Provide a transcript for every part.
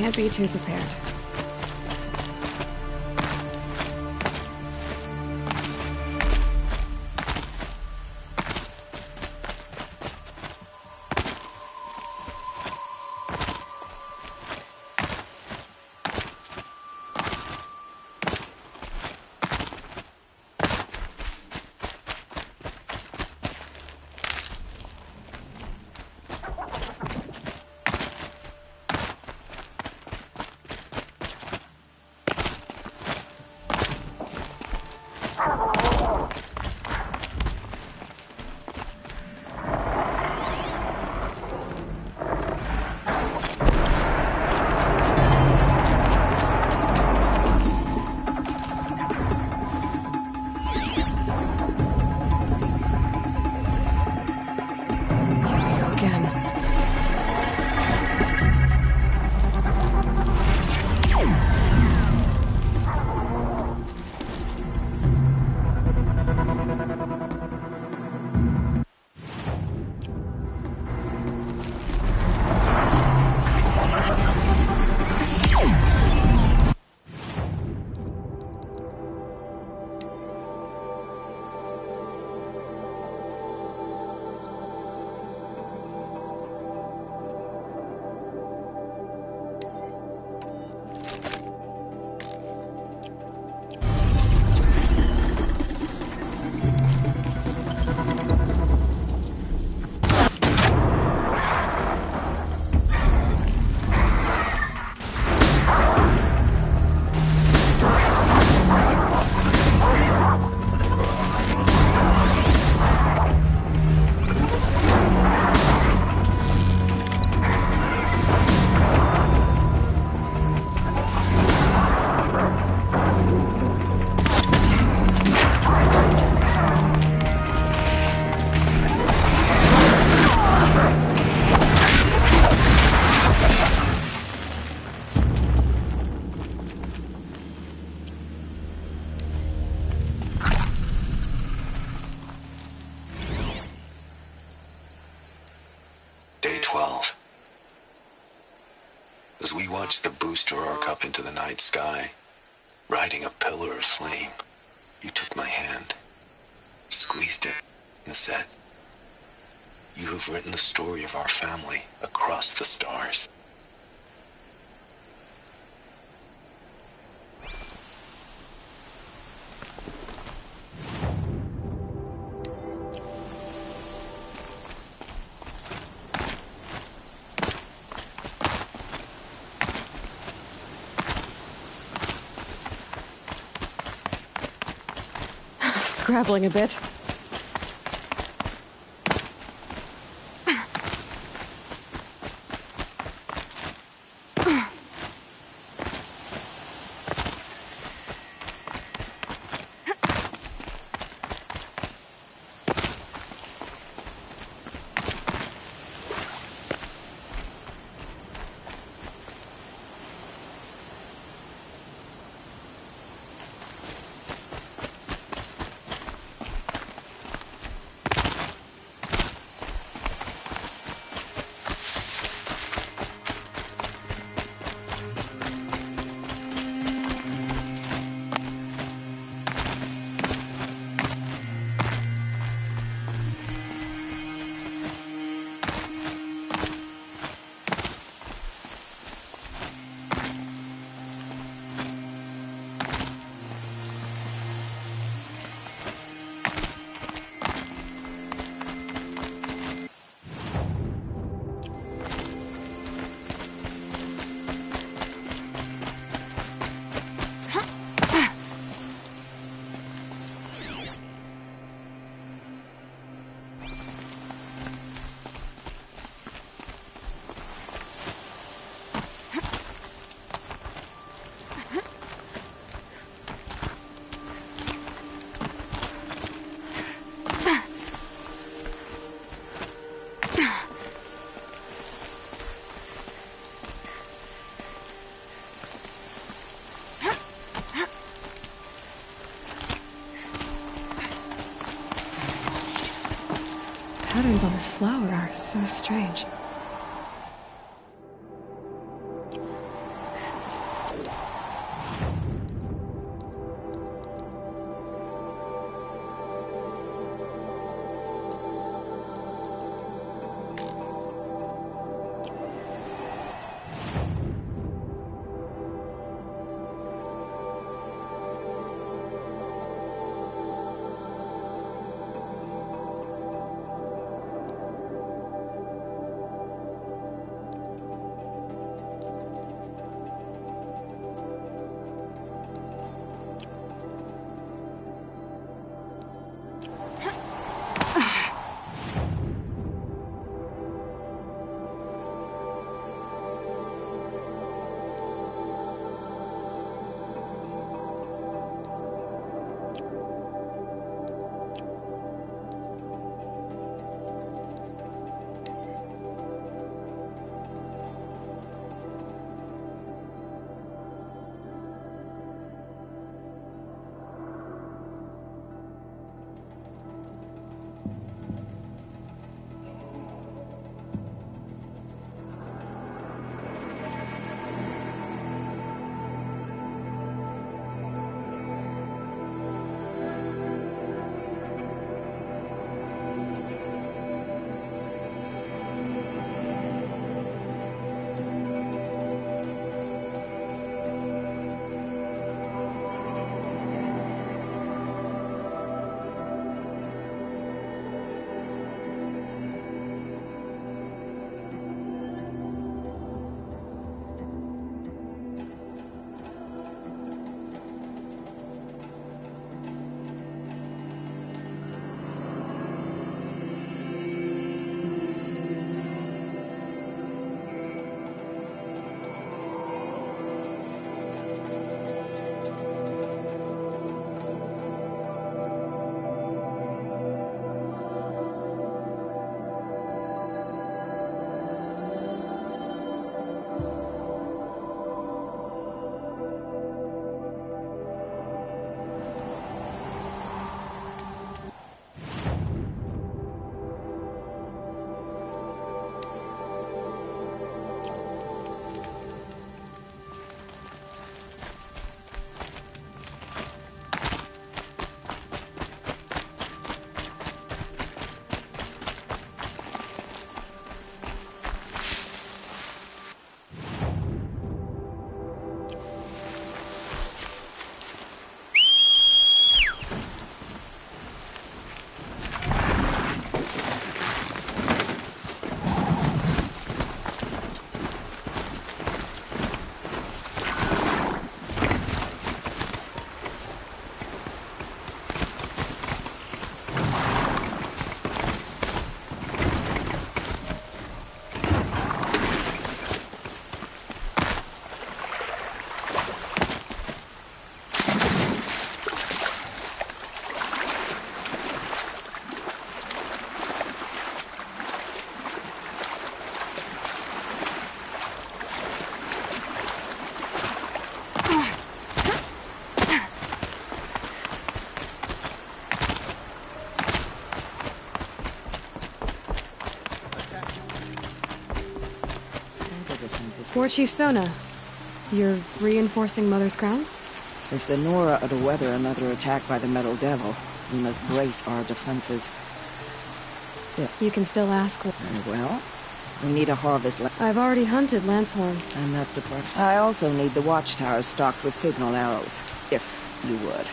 Can't be too prepared. Day 12. As we watched the booster arc up into the night sky, riding a pillar of flame, you took my hand, squeezed it, and said, "You have written the story of our family across the stars." Scrabbling a bit. Patterns on this flower are so strange. War Chief Sona, you're reinforcing Mother's crown? If the Nora are to weather another attack by the Metal Devil, we must brace our defenses. Still, You can still ask what... very well. We need a harvest. I've already hunted Lancehorns. I'm not surprised. I also need the watchtowers stocked with signal arrows, if you would.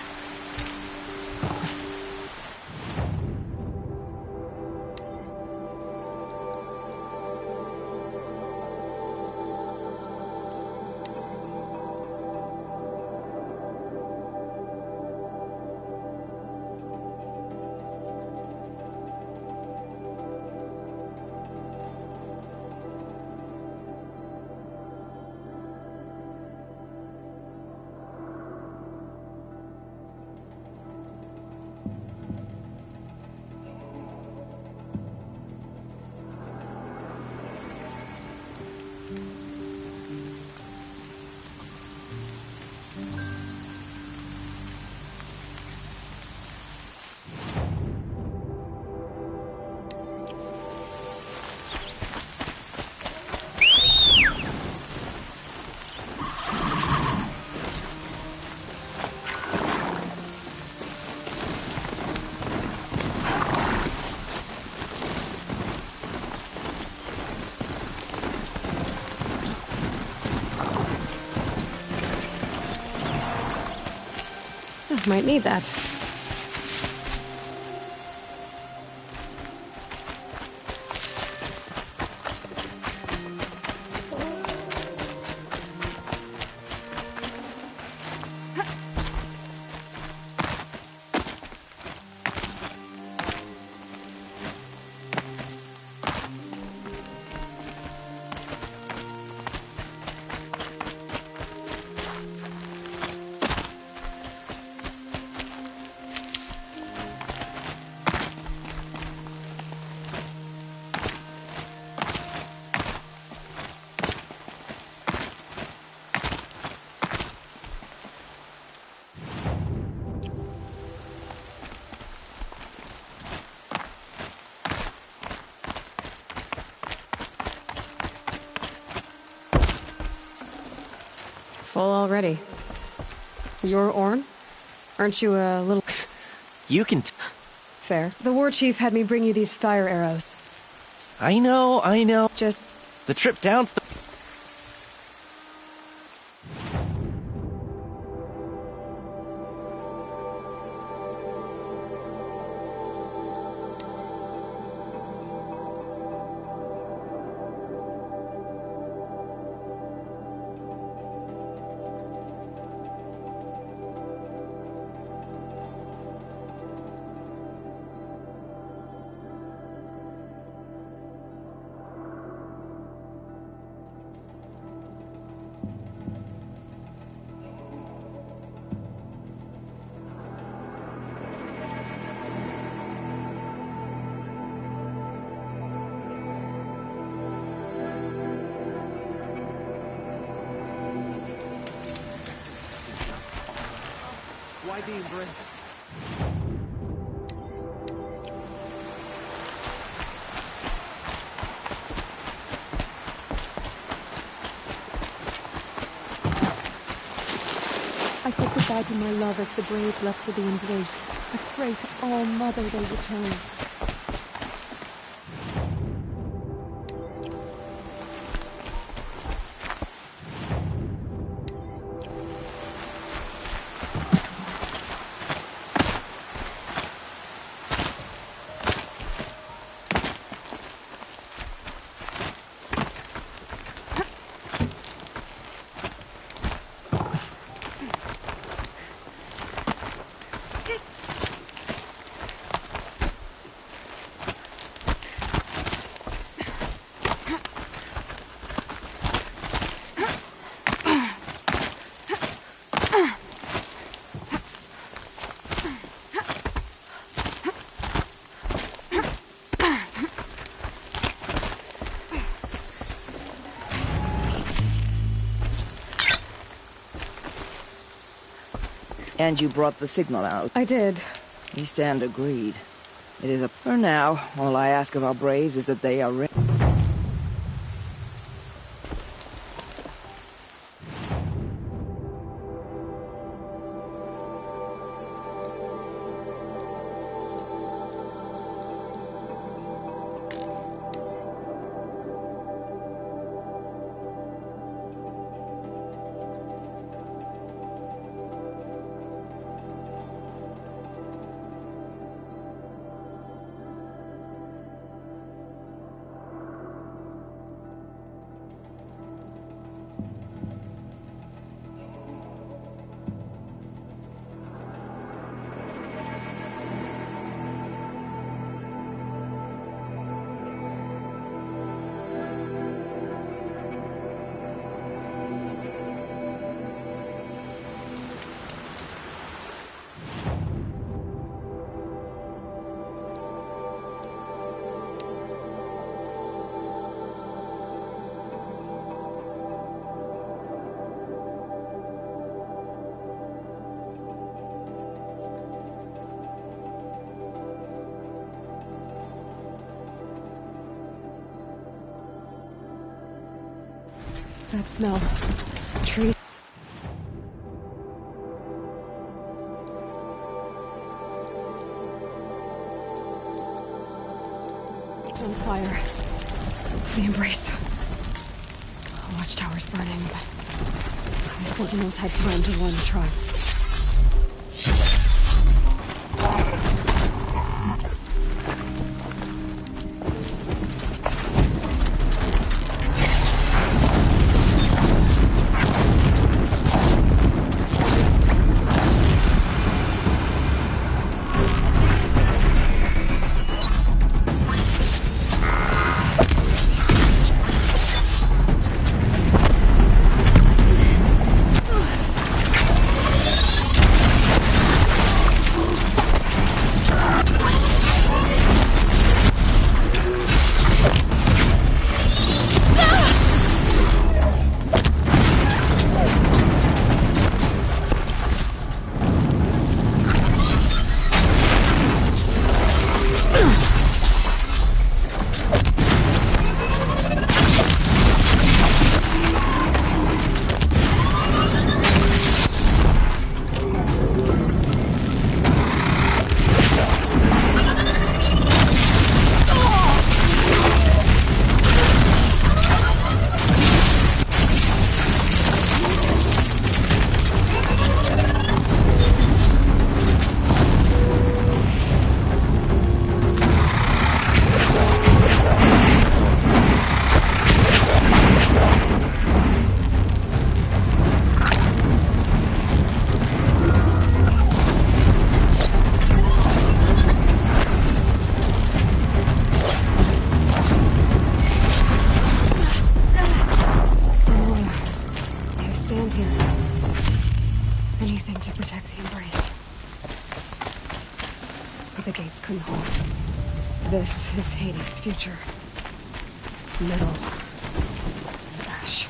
Might need that. Full already. You're Orn? Aren't you a little... You can Fair. The War Chief had me bring you these fire arrows. I know. Just... The trip down's the... Why the embrace? I said goodbye to my love as the brave left for the embrace. I pray to all Mother they return. And you brought the signal out. I did. We stand agreed. It is a... For now, all I ask of our braves is that they are ready. that smell? Trees. It's on fire. The embrace. The watchtower's burning, but the sentinels had time to warn the tribe. This is Hades' future. Metal. And ash.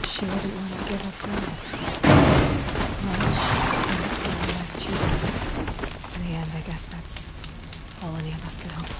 She wasn't willing to give up now. In the end, I guess that's all any of us can hope for.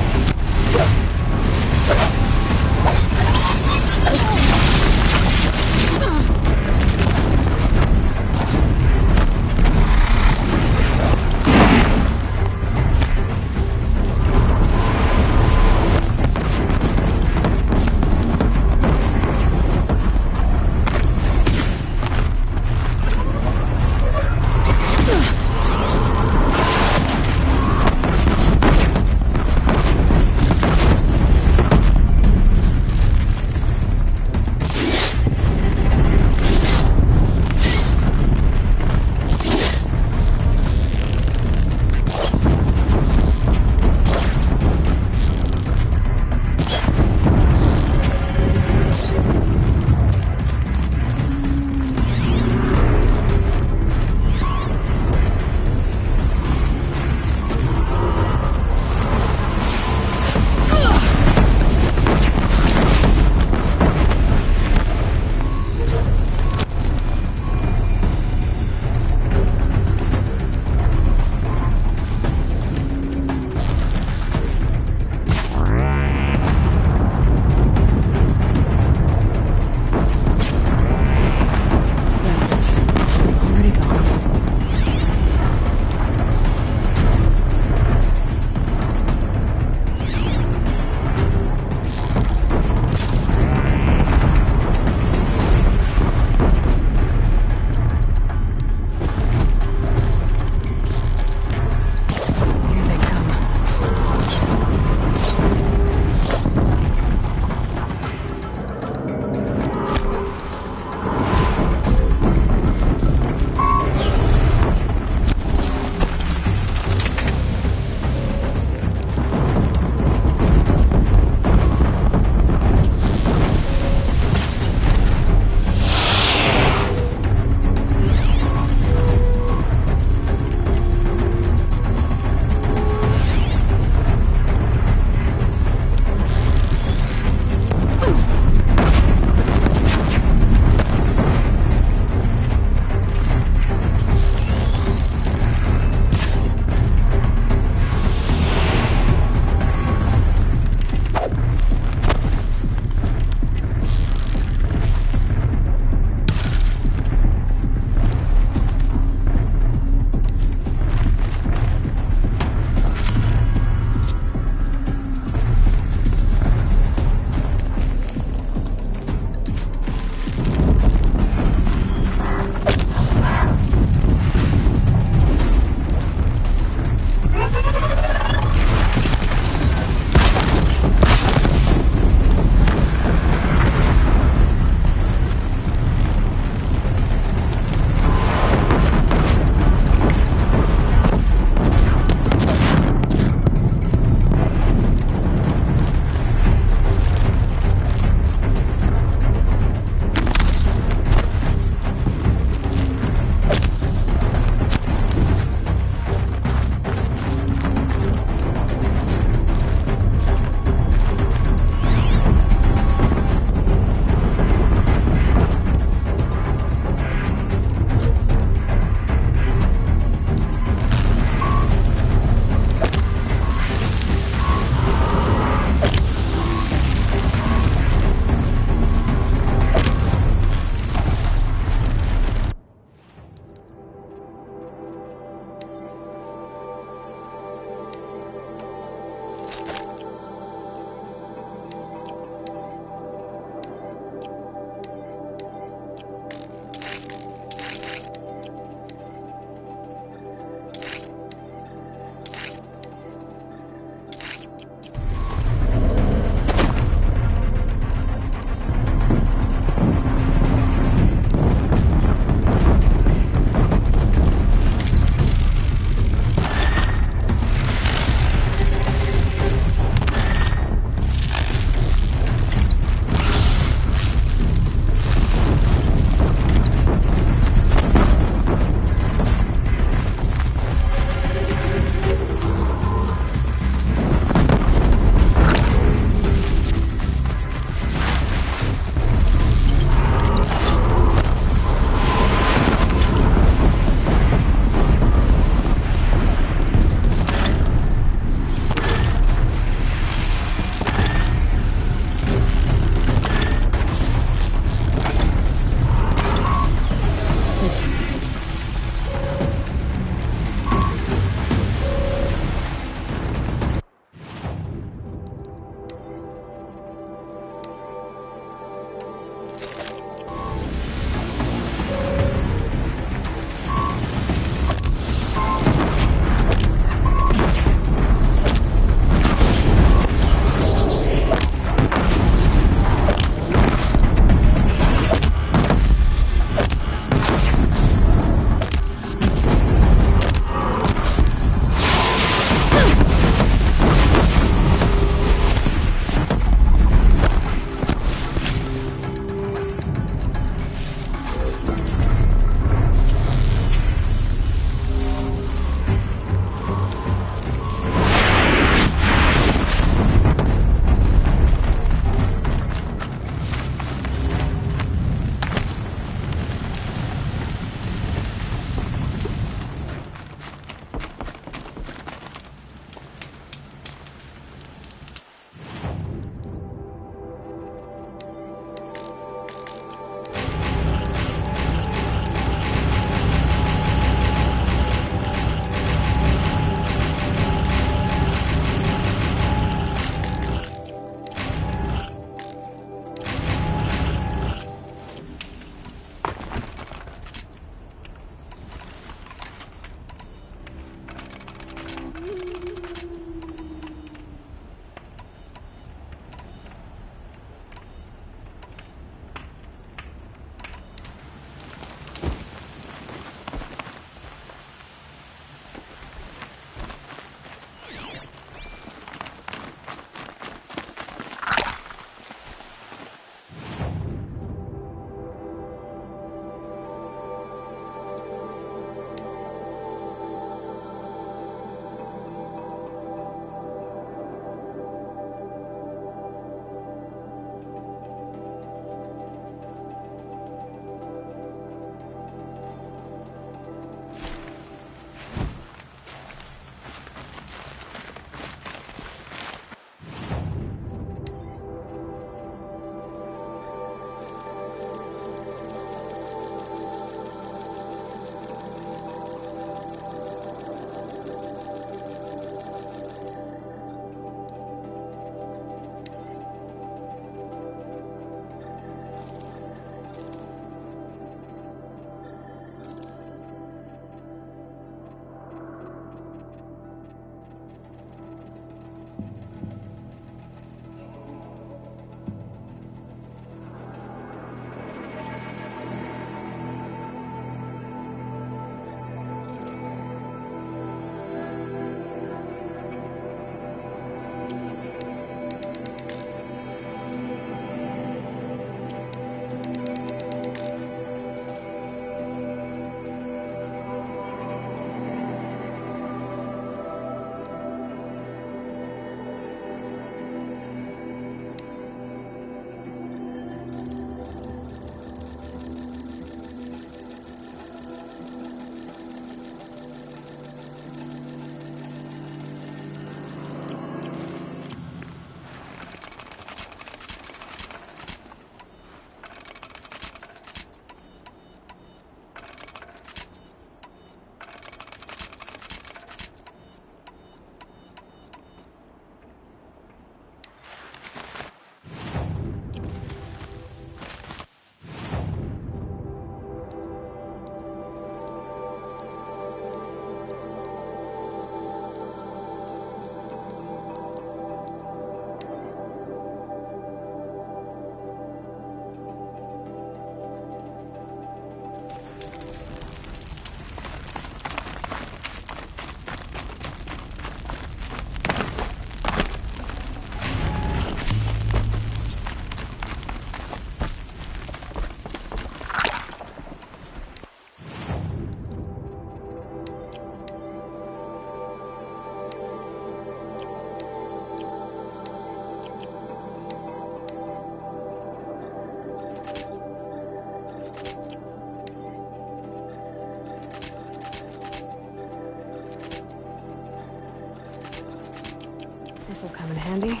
This'll come in handy.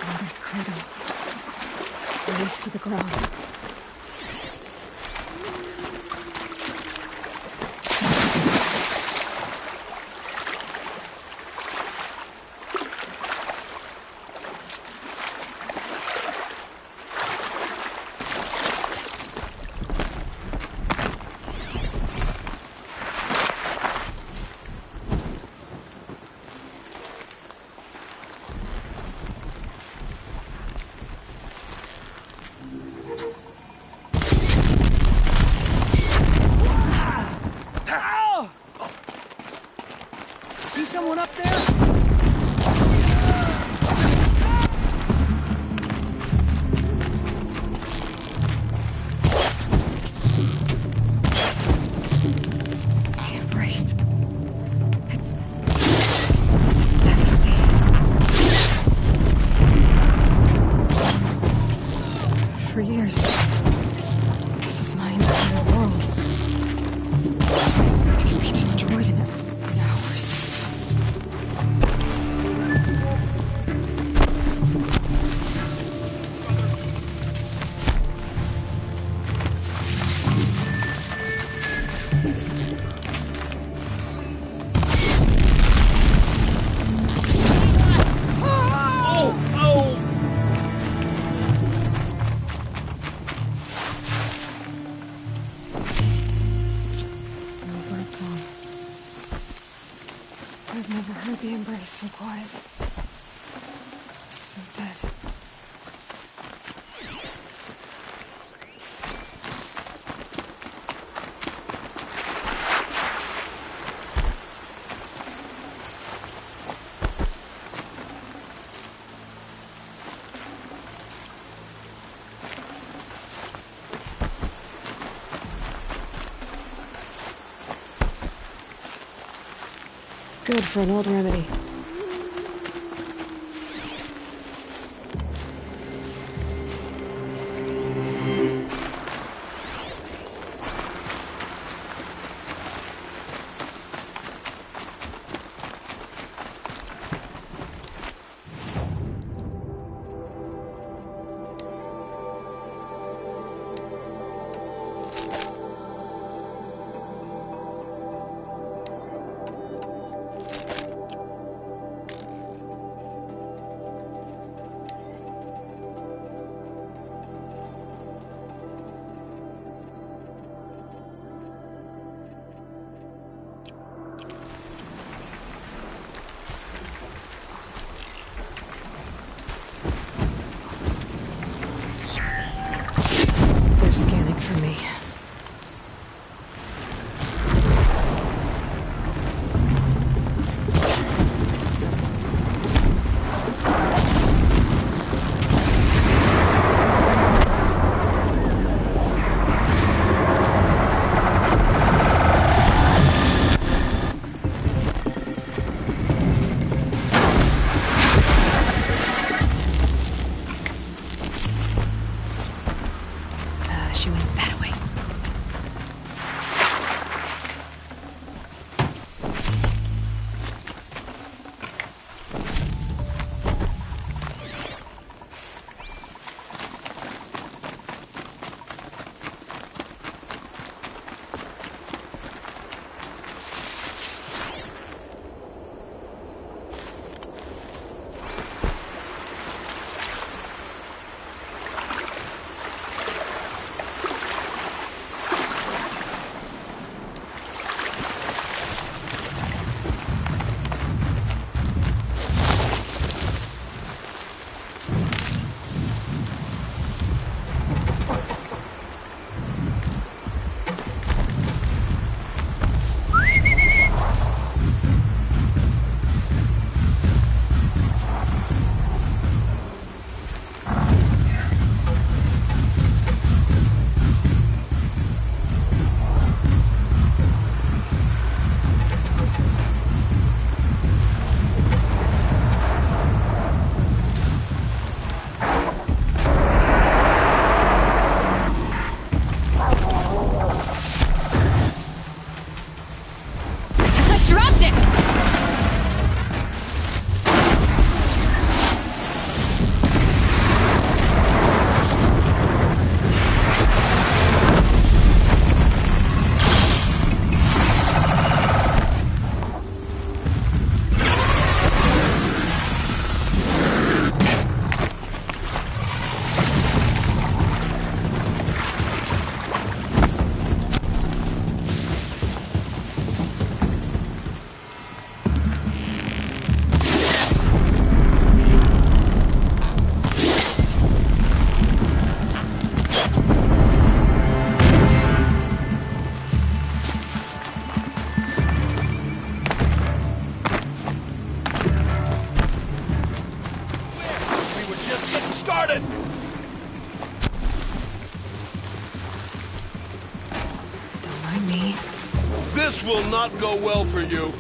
Mother's cradle. Raised to the ground. See someone up there? The embrace. It's devastated. For years, this was my entire world. It could be destroyed in hours. I've never heard the embrace so quiet. So dead. Good for an old remedy. not go well for you.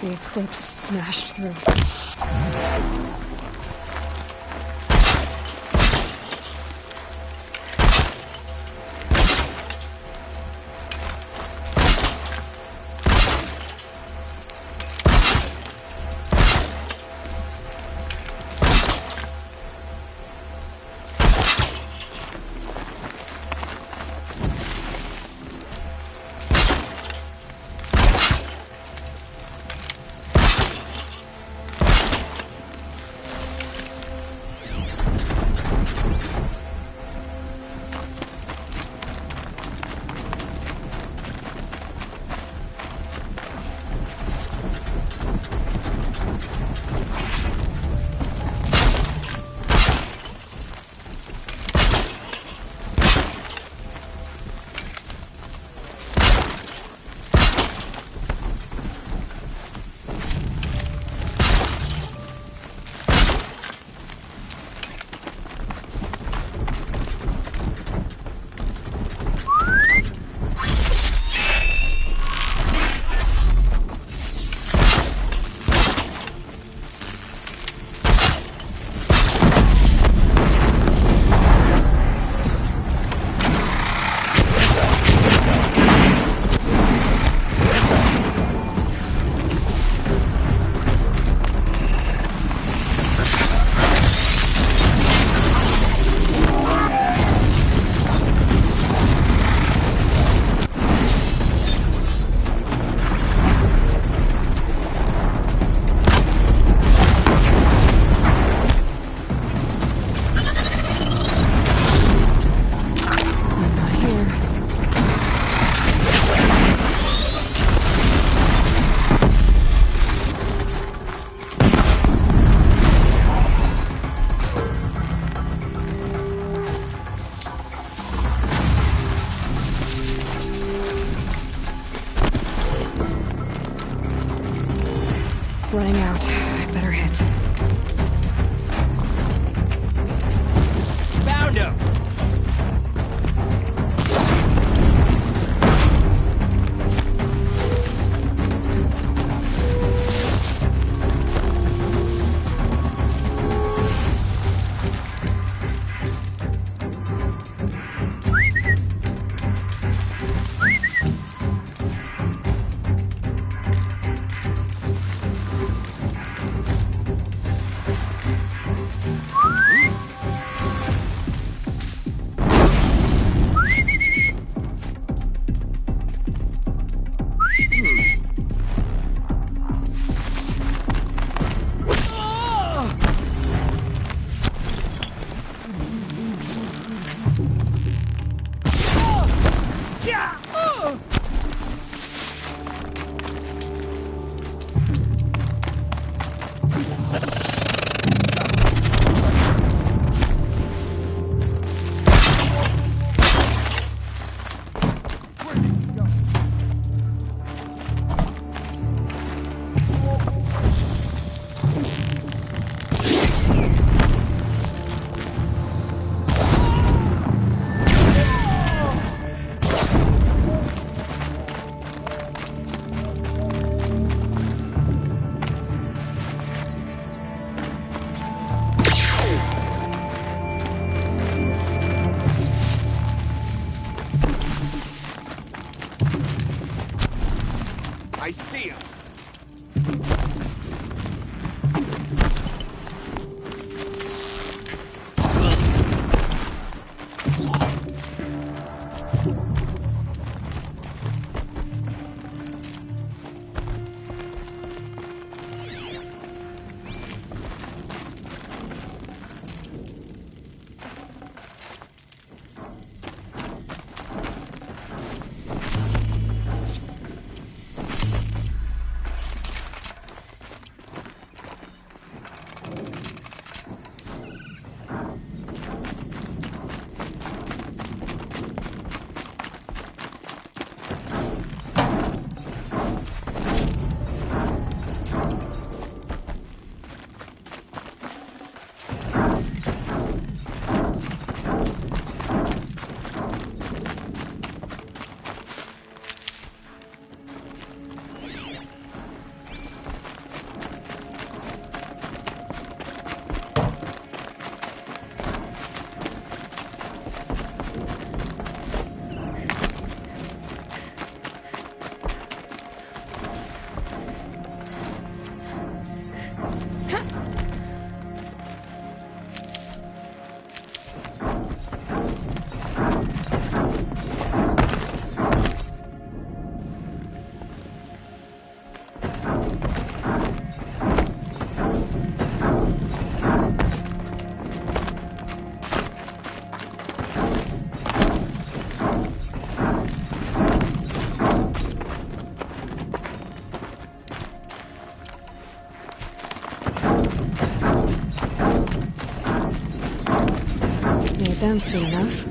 The eclipse smashed through. Running out. I better hit. Found him! them soon enough.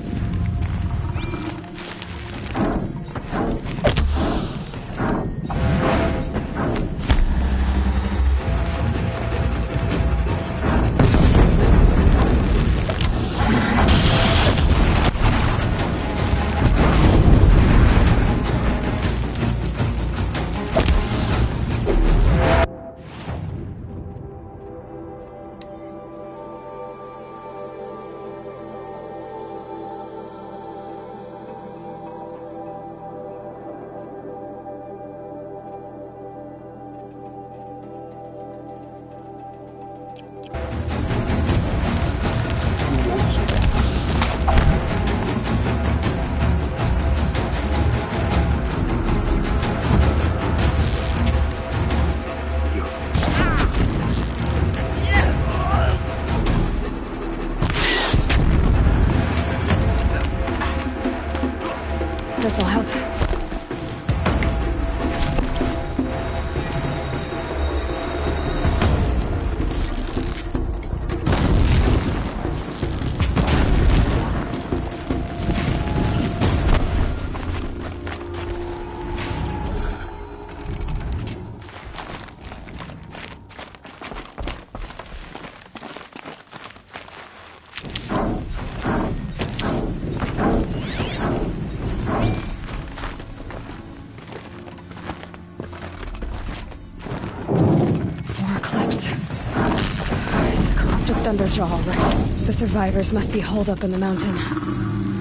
This'll help. Thunderjaw, all right. The survivors must be holed up in the mountain.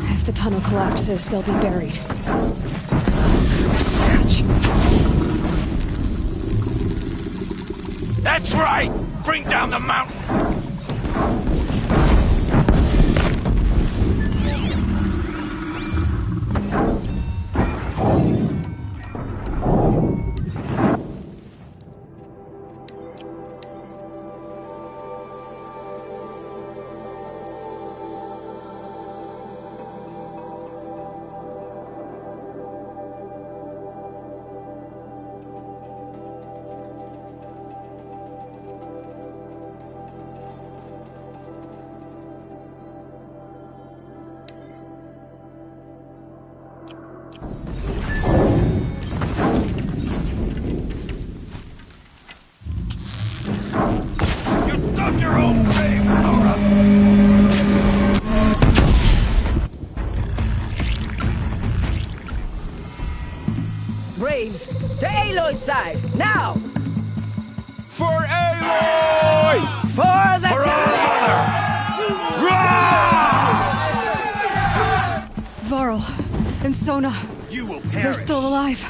If the tunnel collapses, they'll be buried. That's right! Bring down the mountain! Braves, to Aloy's side, now! For Aloy! For the For our mother! Varl and Sona. You will perish. They're still alive.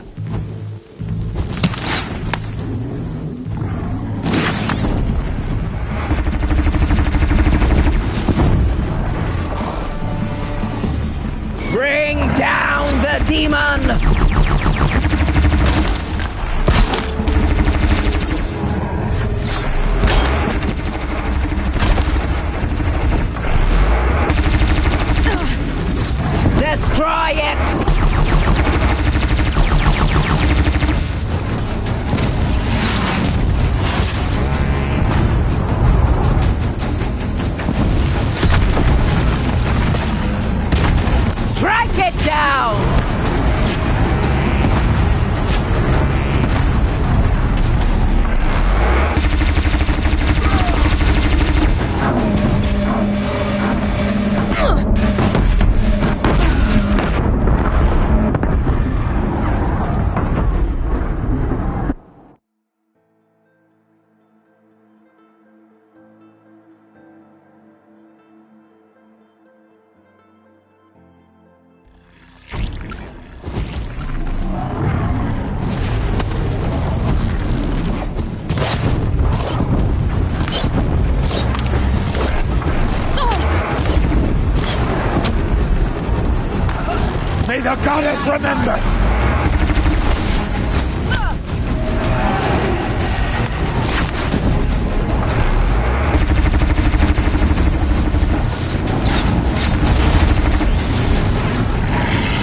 Bring down the demon! Destroy it! Strike it down! May the goddess remember!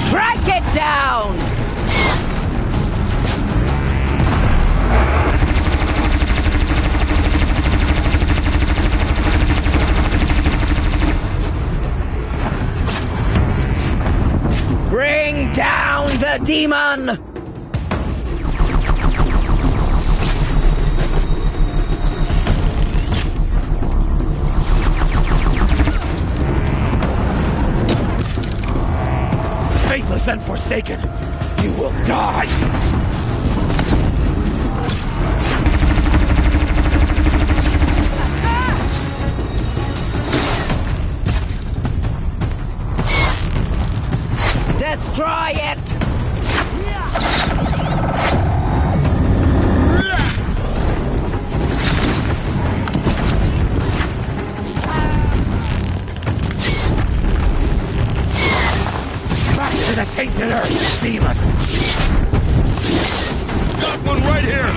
Strike it down! demon! Faithless and forsaken, you will die! Destroy it! Back to the tainted earth, demon! Got one right here!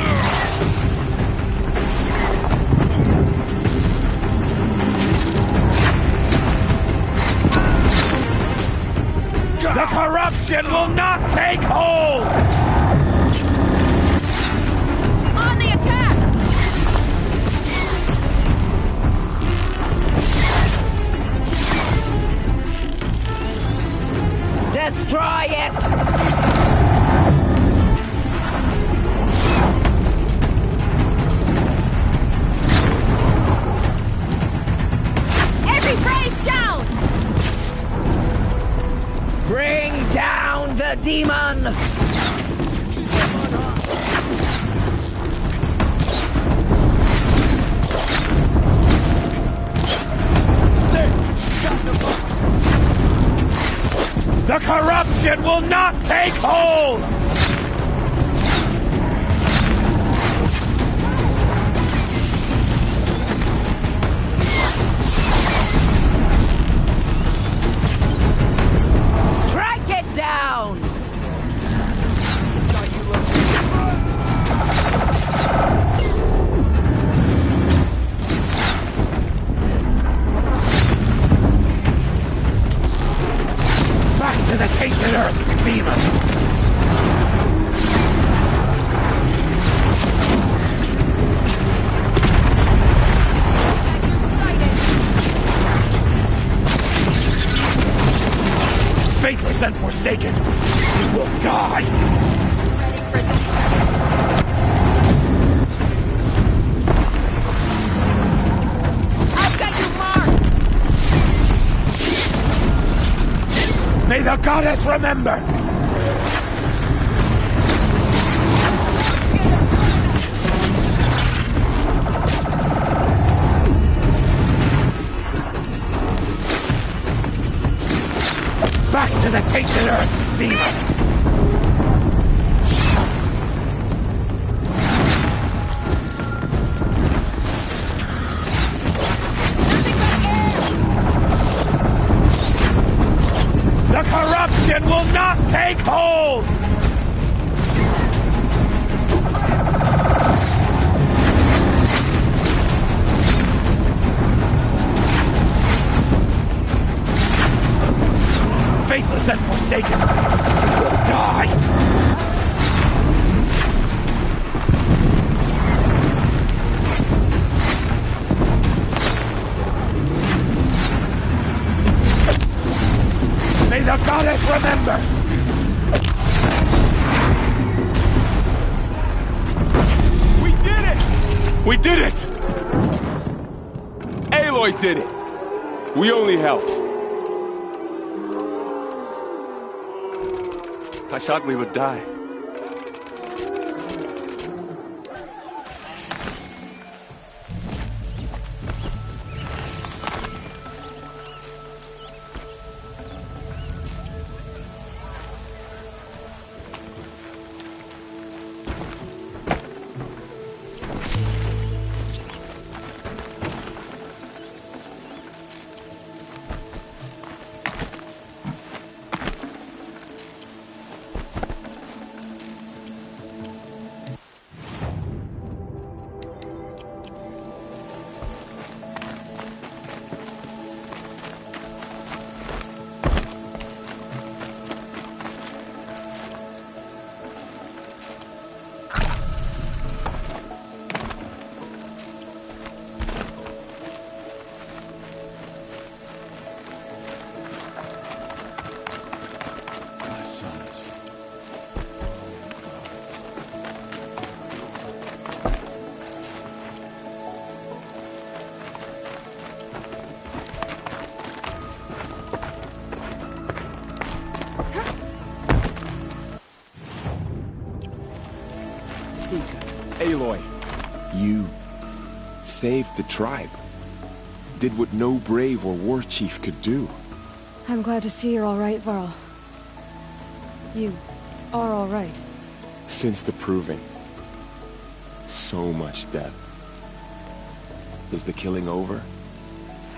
The corruption will not take hold! On the attack! Destroy it! Every brave down! Bring down the demon! The corruption will not take hold! Strike it down! Back to the tainted earth, demon! Faithless and forsaken, you will die! I've got you marked! May the goddess remember! Back to the tainted earth, demon! The corruption will not take hold! Faithless and forsaken, you will die! May the goddess remember! We did it! We did it! Aloy did it! We only helped. I thought we would die. You saved the tribe. Did what no brave or war chief could do. I'm glad to see you're all right, Varl. You are all right. Since the proving. So much death. Is the killing over?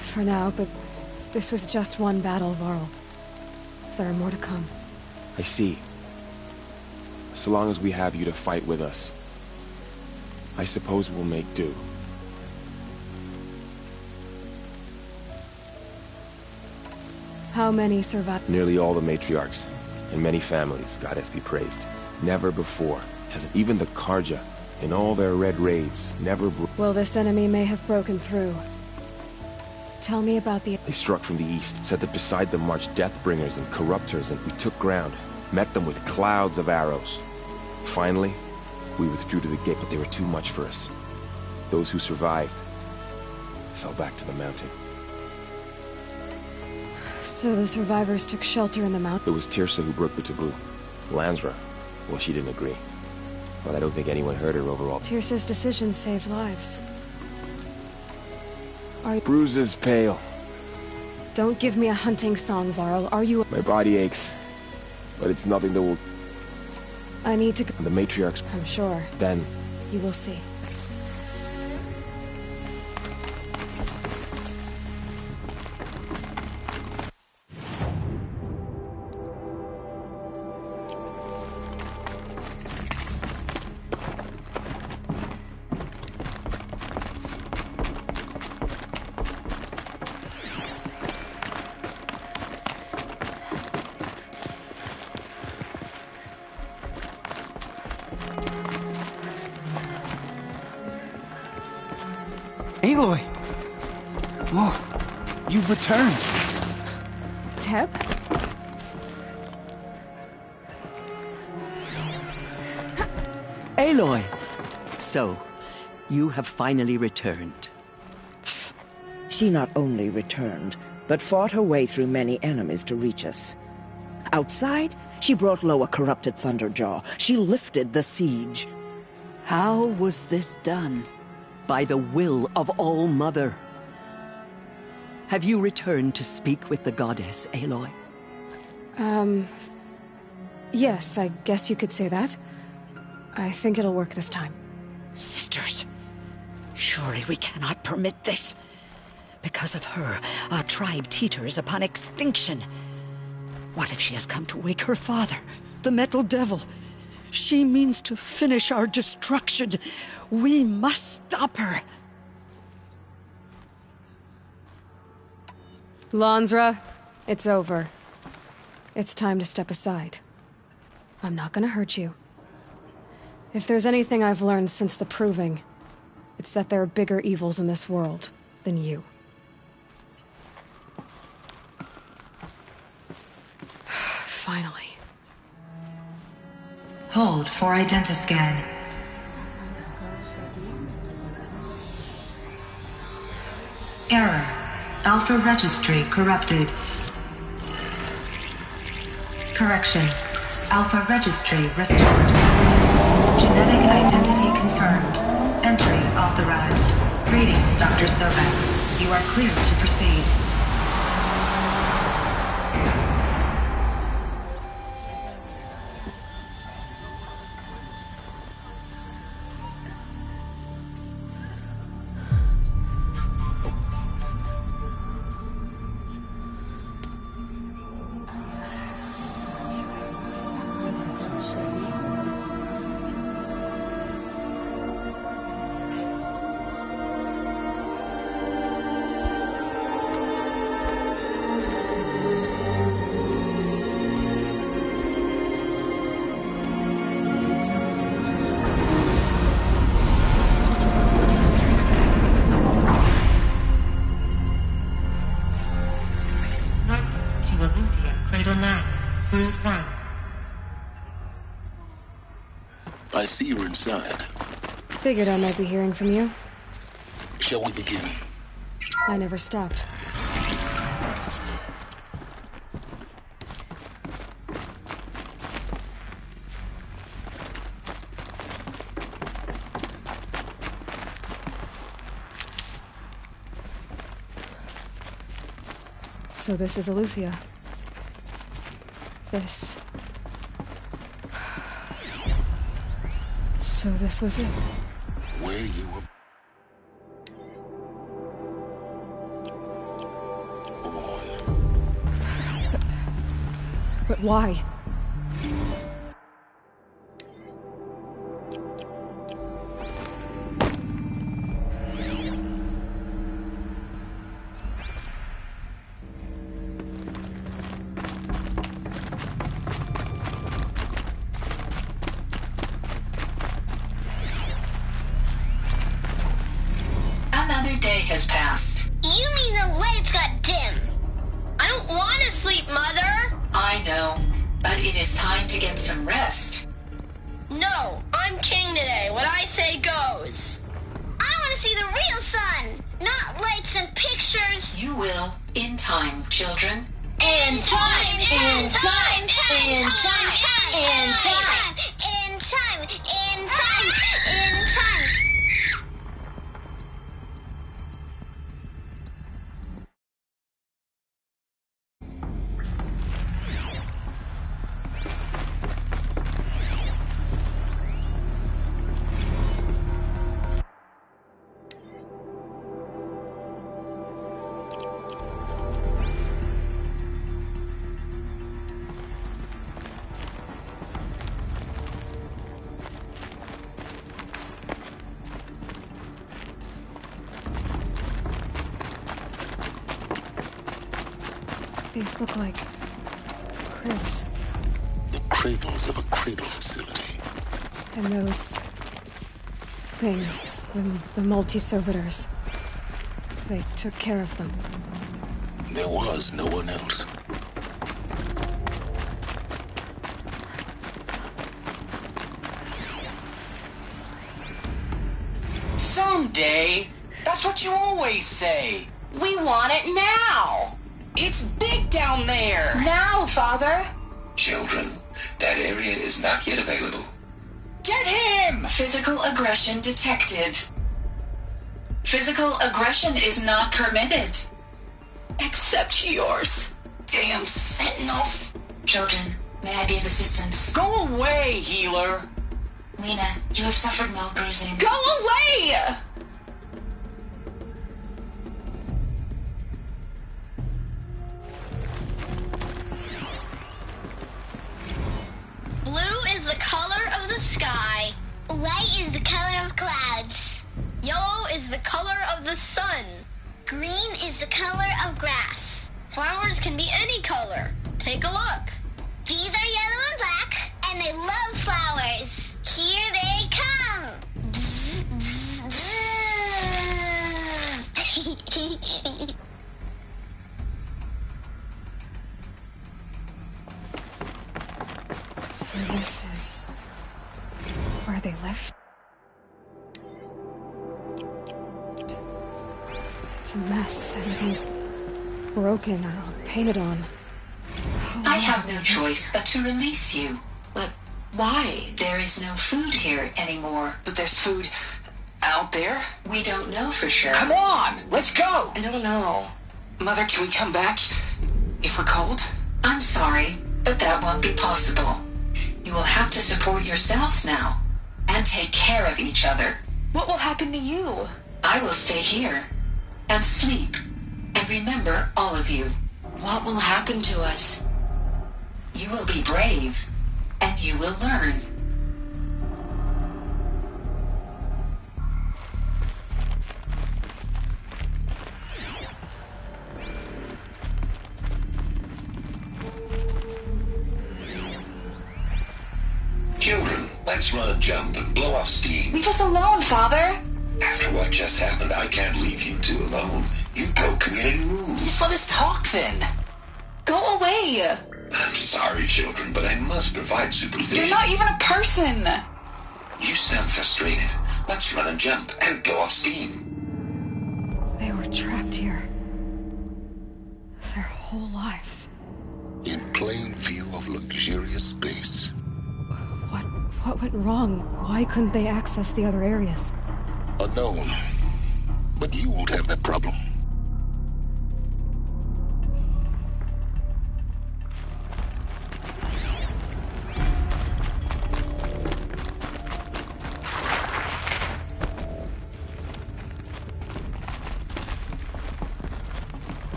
For now, but this was just one battle, Varl. There are more to come. I see. So long as we have you to fight with us, I suppose we'll make do. How many survived? Nearly all the matriarchs, and many families, goddess be praised. Never before has even the Karja, in all their red raids, never Well, this enemy may have broken through. Tell me about the... They struck from the east, said that beside them marched Deathbringers and Corruptors, and we took ground. Met them with clouds of arrows. Finally, we withdrew to the gate, but they were too much for us. Those who survived fell back to the mountain. So the survivors took shelter in the mountain? It was Tirsa who broke the taboo. Lansra, well, she didn't agree. Well, I don't think anyone heard her overall. Tirsa's decision saved lives. Bruises pale. Don't give me a hunting song, Varl. Are you... My body aches, but it's nothing that will... I need to go... The matriarchs... I'm sure. Then... You will see. Aloy! Oh, you've returned. Teb? Aloy! So, you have finally returned. She not only returned, but fought her way through many enemies to reach us. Outside, she brought low a corrupted Thunderjaw. She lifted the siege. How was this done? By the will of All-Mother. Have you returned to speak with the goddess, Aloy? Yes, I guess you could say that. I think it'll work this time. Sisters, surely we cannot permit this. Because of her, our tribe teeters upon extinction. What if she has come to wake her father, the Metal Devil? She means to finish our destruction. We must stop her. Lansra, it's over. It's time to step aside. I'm not gonna hurt you. If there's anything I've learned since the proving, it's that there are bigger evils in this world than you. Finally. Hold for identiscan. Error. Alpha registry corrupted. Correction. Alpha registry restored. Genetic identity confirmed. Entry authorized. Greetings, Dr. Sobek. You are clear to proceed. I see you're inside. Figured I might be hearing from you. Shall we begin? I never stopped. So this is Aletheia. This... So this was it. Where you were born. But why? Another day has passed. You mean the lights got dim? I don't want to sleep, Mother! I know, but it is time to get some rest. No, I'm king today. What I say goes. I want to see the real sun, not lights and pictures. You will, in time, children. In time, in time, in time, in time, in time, in time, in time. These look like cribs. The cradles of a cradle facility. And those things, the multi-servitors, they took care of them. There was no one else. Someday. That's what you always say. We want it now. It's big down there. Now, Father. Children, that area is not yet available. Get him! Physical aggression detected. Physical aggression is not permitted. Except yours. Damn sentinels. Children, may I be of assistance? Go away, healer. Lena, you have suffered mild bruising. Go away! Blue is the color of the sky. White is the color of clouds. Yellow is the color of the sun. Green is the color of grass. Flowers can be any color. Take a look. These are yellow and black, and they love flowers. Here they come. Bzz, bzz, bzz. So this is where they lived? It's a mess. Everything's broken or painted on. I have no choice but to release you. But why? There is no food here anymore. But there's food out there? We don't know for sure. Come on, let's go! I don't know. Mother, can we come back if we're cold? I'm sorry, but that won't be possible. You will have to support yourselves now, and take care of each other. What will happen to you? I will stay here, and sleep, and remember all of you. What will happen to us? You will be brave, and you will learn. Children, let's run and jump and blow off steam. Leave us alone, Father. After what just happened, I can't leave you two alone. You broke community rules. Just let us talk then. Go away. I'm sorry, children, but I must provide supervision. You're not even a person. You sound frustrated. Let's run and jump and go off steam. They were trapped here. Their whole lives. In plain view of luxurious space. What went wrong? Why couldn't they access the other areas? Unknown. But you won't have that problem.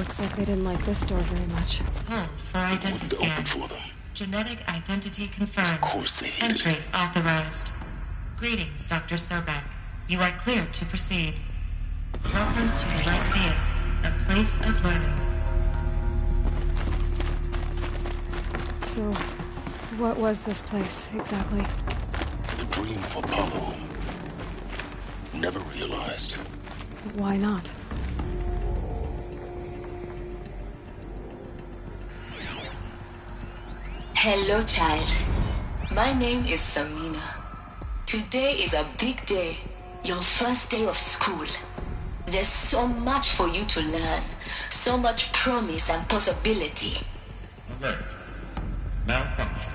Looks like they didn't like this door very much. Hold for identity scan. Open for them. Genetic identity confirmed. Of course they hated Entry it. authorized. Greetings, Dr. Sobek. You are cleared to proceed. Welcome to the Lyceum, a place of learning. So, what was this place, exactly? The dream of Apollo. Never realized. Why not? Hello, child. My name is Samina. Today is a big day. Your first day of school. There's so much for you to learn. So much promise and possibility. Alert. Malfunction.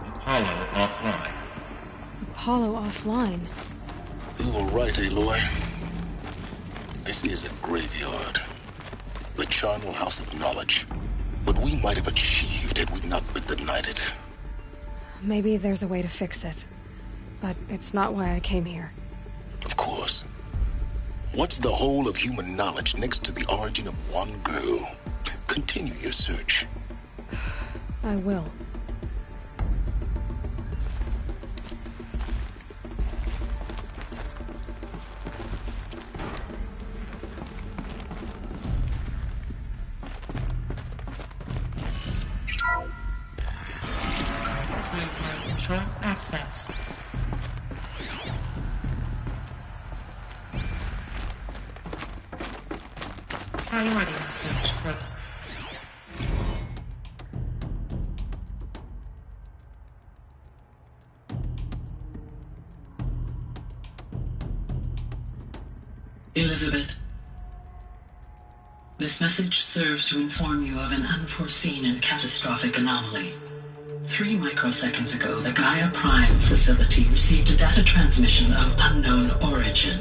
Apollo offline. Apollo offline? You were right, Aloy. This is a graveyard. The charnel house of knowledge. What we might have achieved had we not been denied it. Maybe there's a way to fix it. But it's not why I came here. Of course. What's the whole of human knowledge next to the origin of one girl? Continue your search. I will. Control accessed. Priority message put. Elizabeth, this message serves to inform you of an unforeseen and catastrophic anomaly. 3 microseconds ago, the Gaia Prime facility received a data transmission of unknown origin.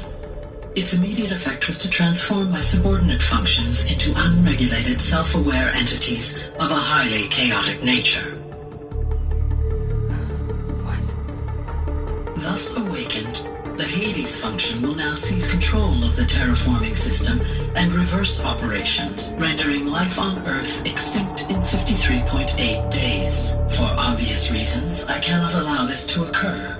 Its immediate effect was to transform my subordinate functions into unregulated, self-aware entities of a highly chaotic nature. What? Thus awakened, the Hades function will now seize control of the terraforming system and reverse operations, rendering life on Earth extinct in 53.8 days. For obvious reasons, I cannot allow this to occur.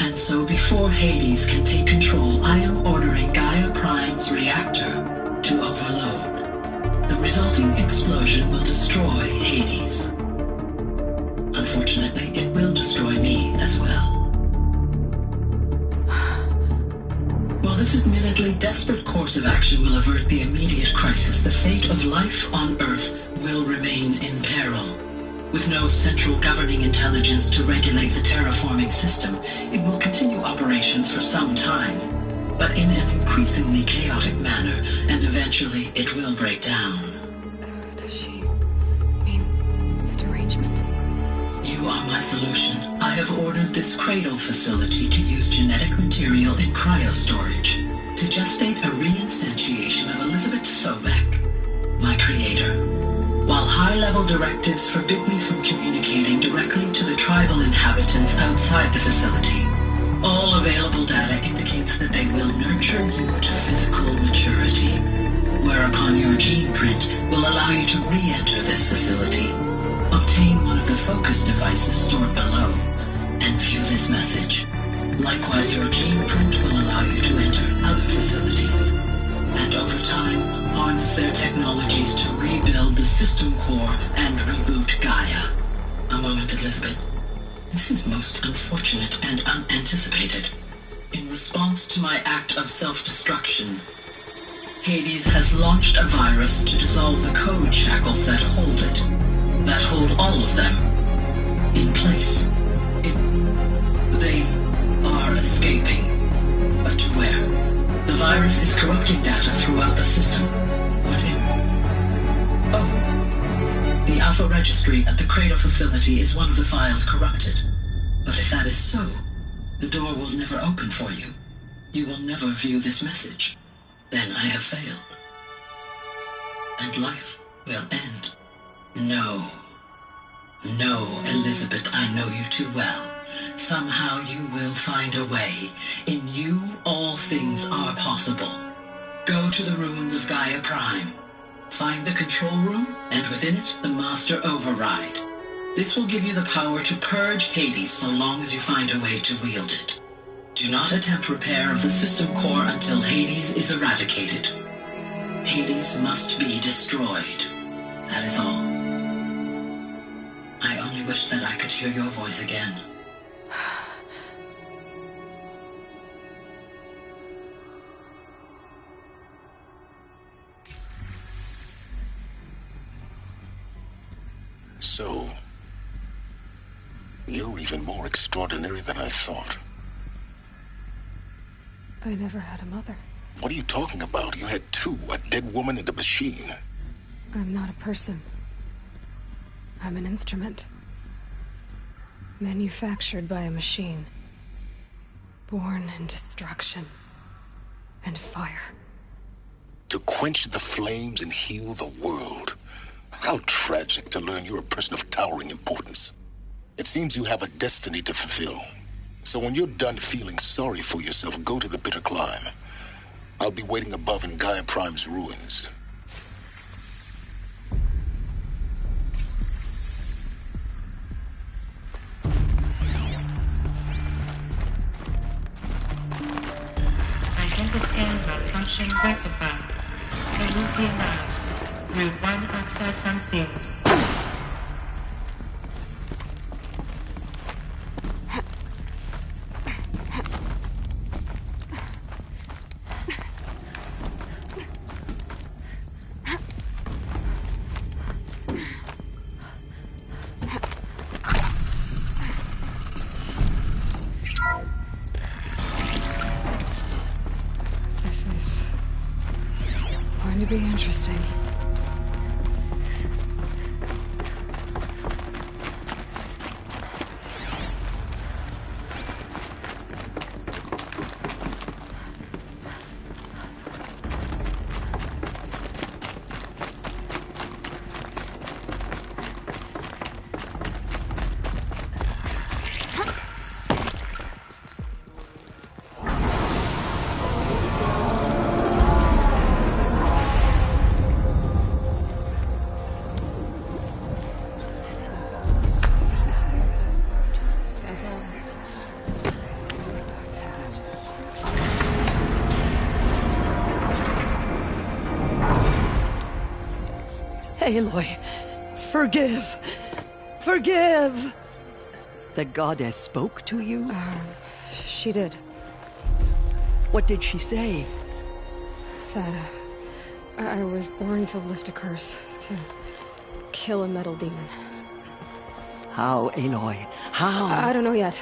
And so before Hades can take control, I am ordering Gaia Prime's reactor to overload. The resulting explosion will destroy Hades. Unfortunately, it will destroy me as well. While this admittedly desperate course of action will avert the immediate crisis, the fate of life on Earth will remain in peril. With no central governing intelligence to regulate the terraforming system, it will continue operations for some time, but in an increasingly chaotic manner, and eventually it will break down. Does she mean the derangement? You are my solution. I have ordered this cradle facility to use genetic material in cryostorage to gestate a reinstantiation of Elizabeth Sobek, my creator. While high-level directives forbid me from communicating directly to the tribal inhabitants outside the facility, all available data indicates that they will nurture you to physical maturity, whereupon your gene print will allow you to re-enter this facility, obtain one of the focus devices stored below, and view this message. Likewise, your gene print will allow you to enter other facilities, and over time, harness their technologies to rebuild the system core and reboot Gaia. A moment, Elizabeth. This is most unfortunate and unanticipated. In response to my act of self-destruction, Hades has launched a virus to dissolve the code shackles that hold it, that hold all of them, in place. They are escaping, but to where? The virus is corrupting data throughout the system. What if... Oh. The Alpha Registry at the Cradle facility is one of the files corrupted. But if that is so, the door will never open for you. You will never view this message. Then I have failed. And life will end. No. No, Elizabeth, I know you too well. Somehow you will find a way. In you, all things are possible. Go to the ruins of Gaia Prime. Find the control room, and within it, the Master Override. This will give you the power to purge Hades so long as you find a way to wield it. Do not attempt repair of the system core until Hades is eradicated. Hades must be destroyed. That is all. I only wish that I could hear your voice again. So, you're even more extraordinary than I thought. I never had a mother. What are you talking about? You had two, a dead woman and a machine. I'm not a person. I'm an instrument. Manufactured by a machine. Born in destruction and fire. To quench the flames and heal the world. How tragic to learn you're a person of towering importance. It seems you have a destiny to fulfill. So when you're done feeling sorry for yourself, go to the bitter climb. I'll be waiting above in Gaia Prime's ruins. Identiscan malfunction rectified. Peruvianized. Route 1 access unsealed. This is going to be interesting. Aloy, forgive! Forgive! The goddess spoke to you? She did. What did she say? That, I was born to lift a curse, to kill a metal demon. How, Aloy? How? I don't know yet.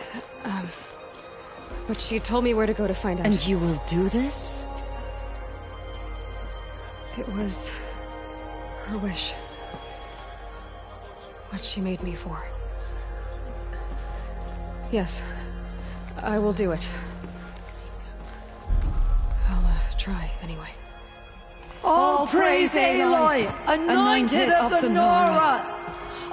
But she told me where to go to find out. And you will do this? It was her wish. What she made me for. Yes, I will do it. I'll try, anyway. All praise Aloy, anointed of the Nora!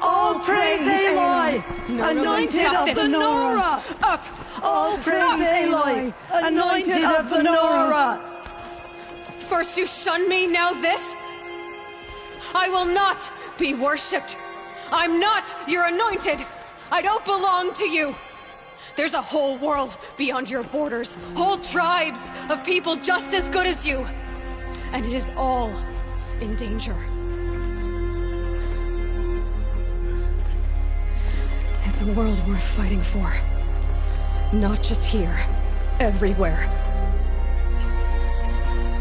All praise Aloy, anointed of the Nora! Up! All praise Aloy, anointed of the Nora! First you shun me, now this? I will not be worshipped. I'm not your anointed. I don't belong to you. There's a whole world beyond your borders, whole tribes of people just as good as you. And it is all in danger. It's a world worth fighting for. Not just here, everywhere.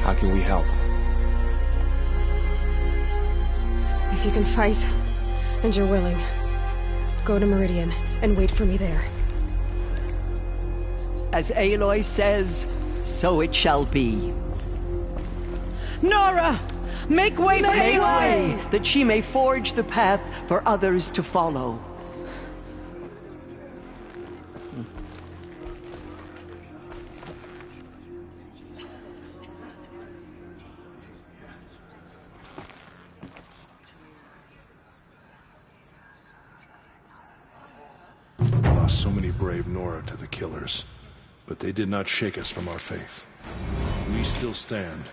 How can we help? If you can fight, and you're willing, go to Meridian and wait for me there. As Aloy says, so it shall be. Nora! Make way for Aloy! That she may forge the path for others to follow. So many brave Nora to the killers, but they did not shake us from our faith. We still stand.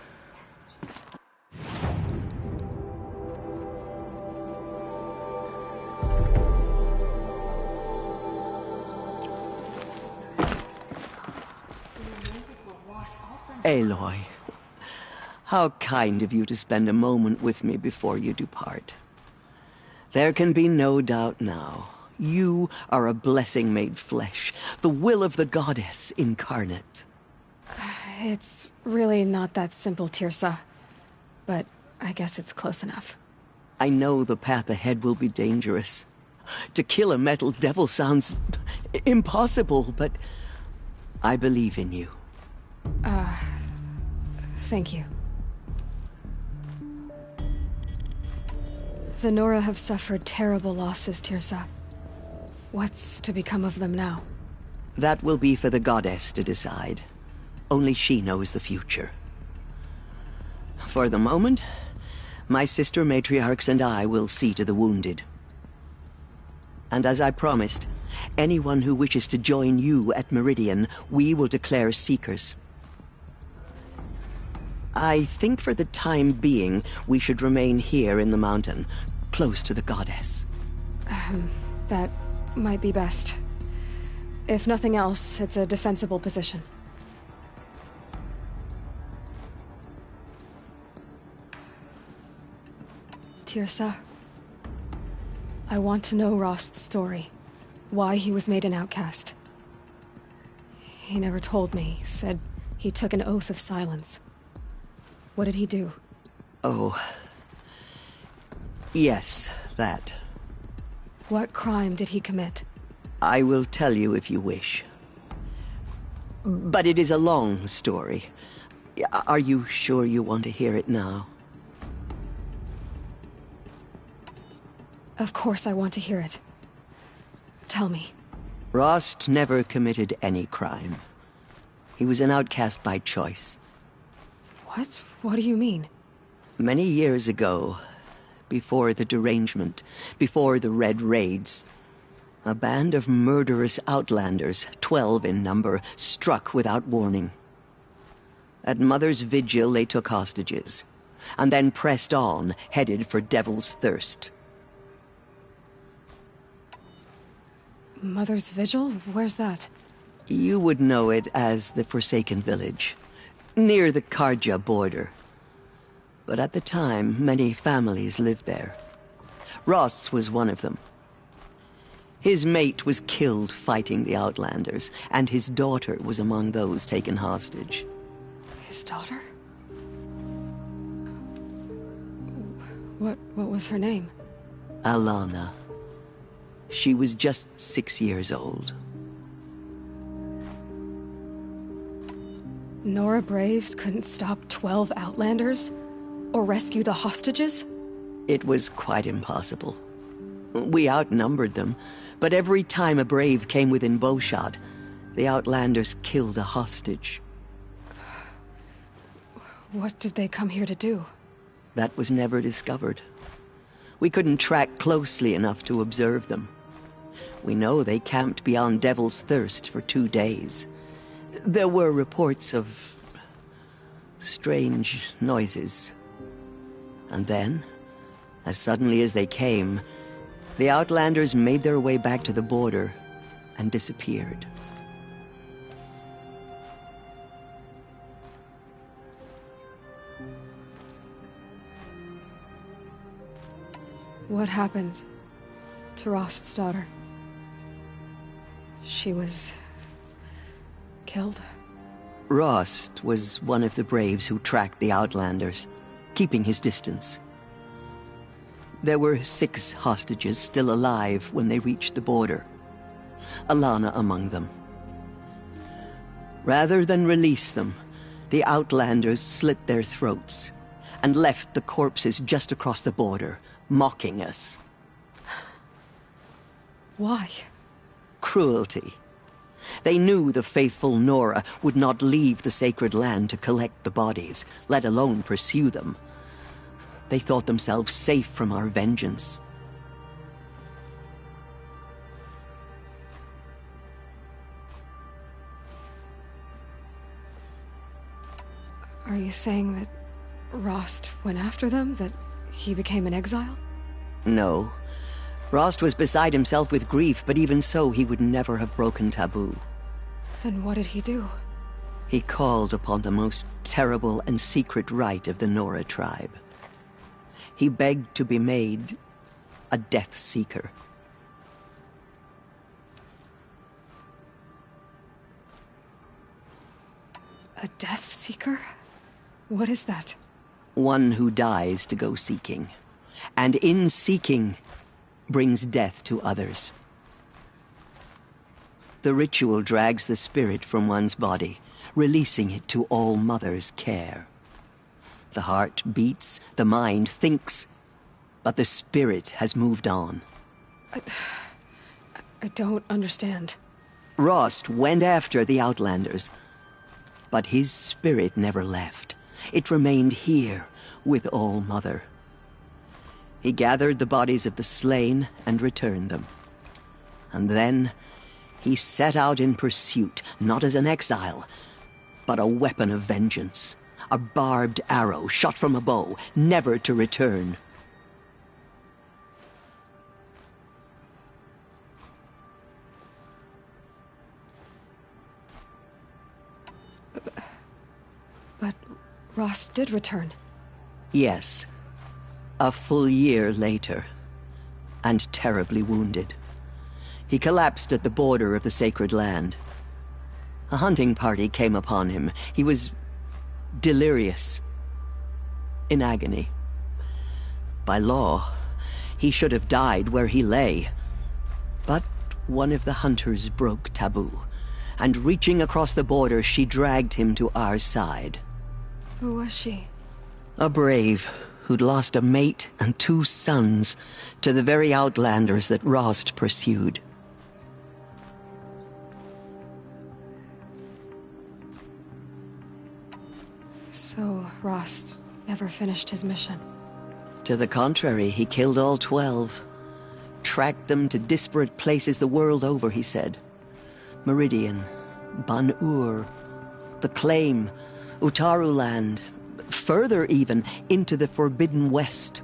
Aloy, how kind of you to spend a moment with me before you depart. There can be no doubt now. You are a blessing made flesh, the will of the goddess incarnate. It's really not that simple, Tirsa. But I guess it's close enough. I know the path ahead will be dangerous. To kill a metal devil sounds impossible, but I believe in you. Thank you. The Nora have suffered terrible losses, Tirsa. What's to become of them now? That will be for the goddess to decide. Only she knows the future. For the moment, my sister matriarchs and I will see to the wounded. And as I promised, anyone who wishes to join you at Meridian, we will declare seekers. I think for the time being, we should remain here in the mountain, close to the goddess. That might be best. If nothing else, it's a defensible position. Tirsa, I want to know Rost's story. Why he was made an outcast. He never told me, said he took an oath of silence. What did he do? Oh. Yes, that. What crime did he commit? I will tell you if you wish. But it is a long story. Are you sure you want to hear it now? Of course I want to hear it. Tell me. Rost never committed any crime. He was an outcast by choice. What? What do you mean? Many years ago, before the derangement, before the Red Raids, a band of murderous outlanders, 12 in number, struck without warning. At Mother's Vigil, they took hostages, and then pressed on, headed for Devil's Thirst. Mother's Vigil? Where's that? You would know it as the Forsaken Village, near the Karja border. But at the time, many families lived there. Ross was one of them. His mate was killed fighting the Outlanders, and his daughter was among those taken hostage. His daughter? What was her name? Alana. She was just 6 years old. Nora Braves couldn't stop 12 Outlanders? Or rescue the hostages? It was quite impossible. We outnumbered them, but every time a Brave came within bowshot, the Outlanders killed a hostage. What did they come here to do? That was never discovered. We couldn't track closely enough to observe them. We know they camped beyond Devil's Thirst for 2 days. There were reports of strange noises. And then, as suddenly as they came, the Outlanders made their way back to the border and disappeared. What happened to Rost's daughter? She was killed? Rost was one of the Braves who tracked the Outlanders, keeping his distance. There were 6 hostages still alive when they reached the border, Alana among them. Rather than release them, the Outlanders slit their throats and left the corpses just across the border, mocking us. Why? Cruelty. They knew the faithful Nora would not leave the sacred land to collect the bodies, let alone pursue them. They thought themselves safe from our vengeance. Are you saying that Rost went after them? That he became an exile? No. Rost was beside himself with grief, but even so, he would never have broken taboo. Then what did he do? He called upon the most terrible and secret rite of the Nora tribe. He begged to be made a Death Seeker. A Death Seeker? What is that? One who dies to go seeking, and in seeking, brings death to others. The ritual drags the spirit from one's body, releasing it to All Mother's care. The heart beats, the mind thinks, but the spirit has moved on. I don't understand. Rost went after the Outlanders, but his spirit never left. It remained here with All Mother. He gathered the bodies of the slain and returned them. And then he set out in pursuit, not as an exile, but a weapon of vengeance. A barbed arrow shot from a bow, never to return. But Rost did return. Yes. A full year later. And terribly wounded. He collapsed at the border of the sacred land. A hunting party came upon him. He was delirious. In agony. By law, he should have died where he lay. But one of the hunters broke taboo, and reaching across the border, she dragged him to our side. Who was she? A brave who'd lost a mate and 2 sons to the very Outlanders that Rost pursued. So, Rost never finished his mission. To the contrary, he killed all 12. Tracked them to disparate places the world over, he said. Meridian, Ban-Ur, the Claim, Utaru Land, further even, into the Forbidden West.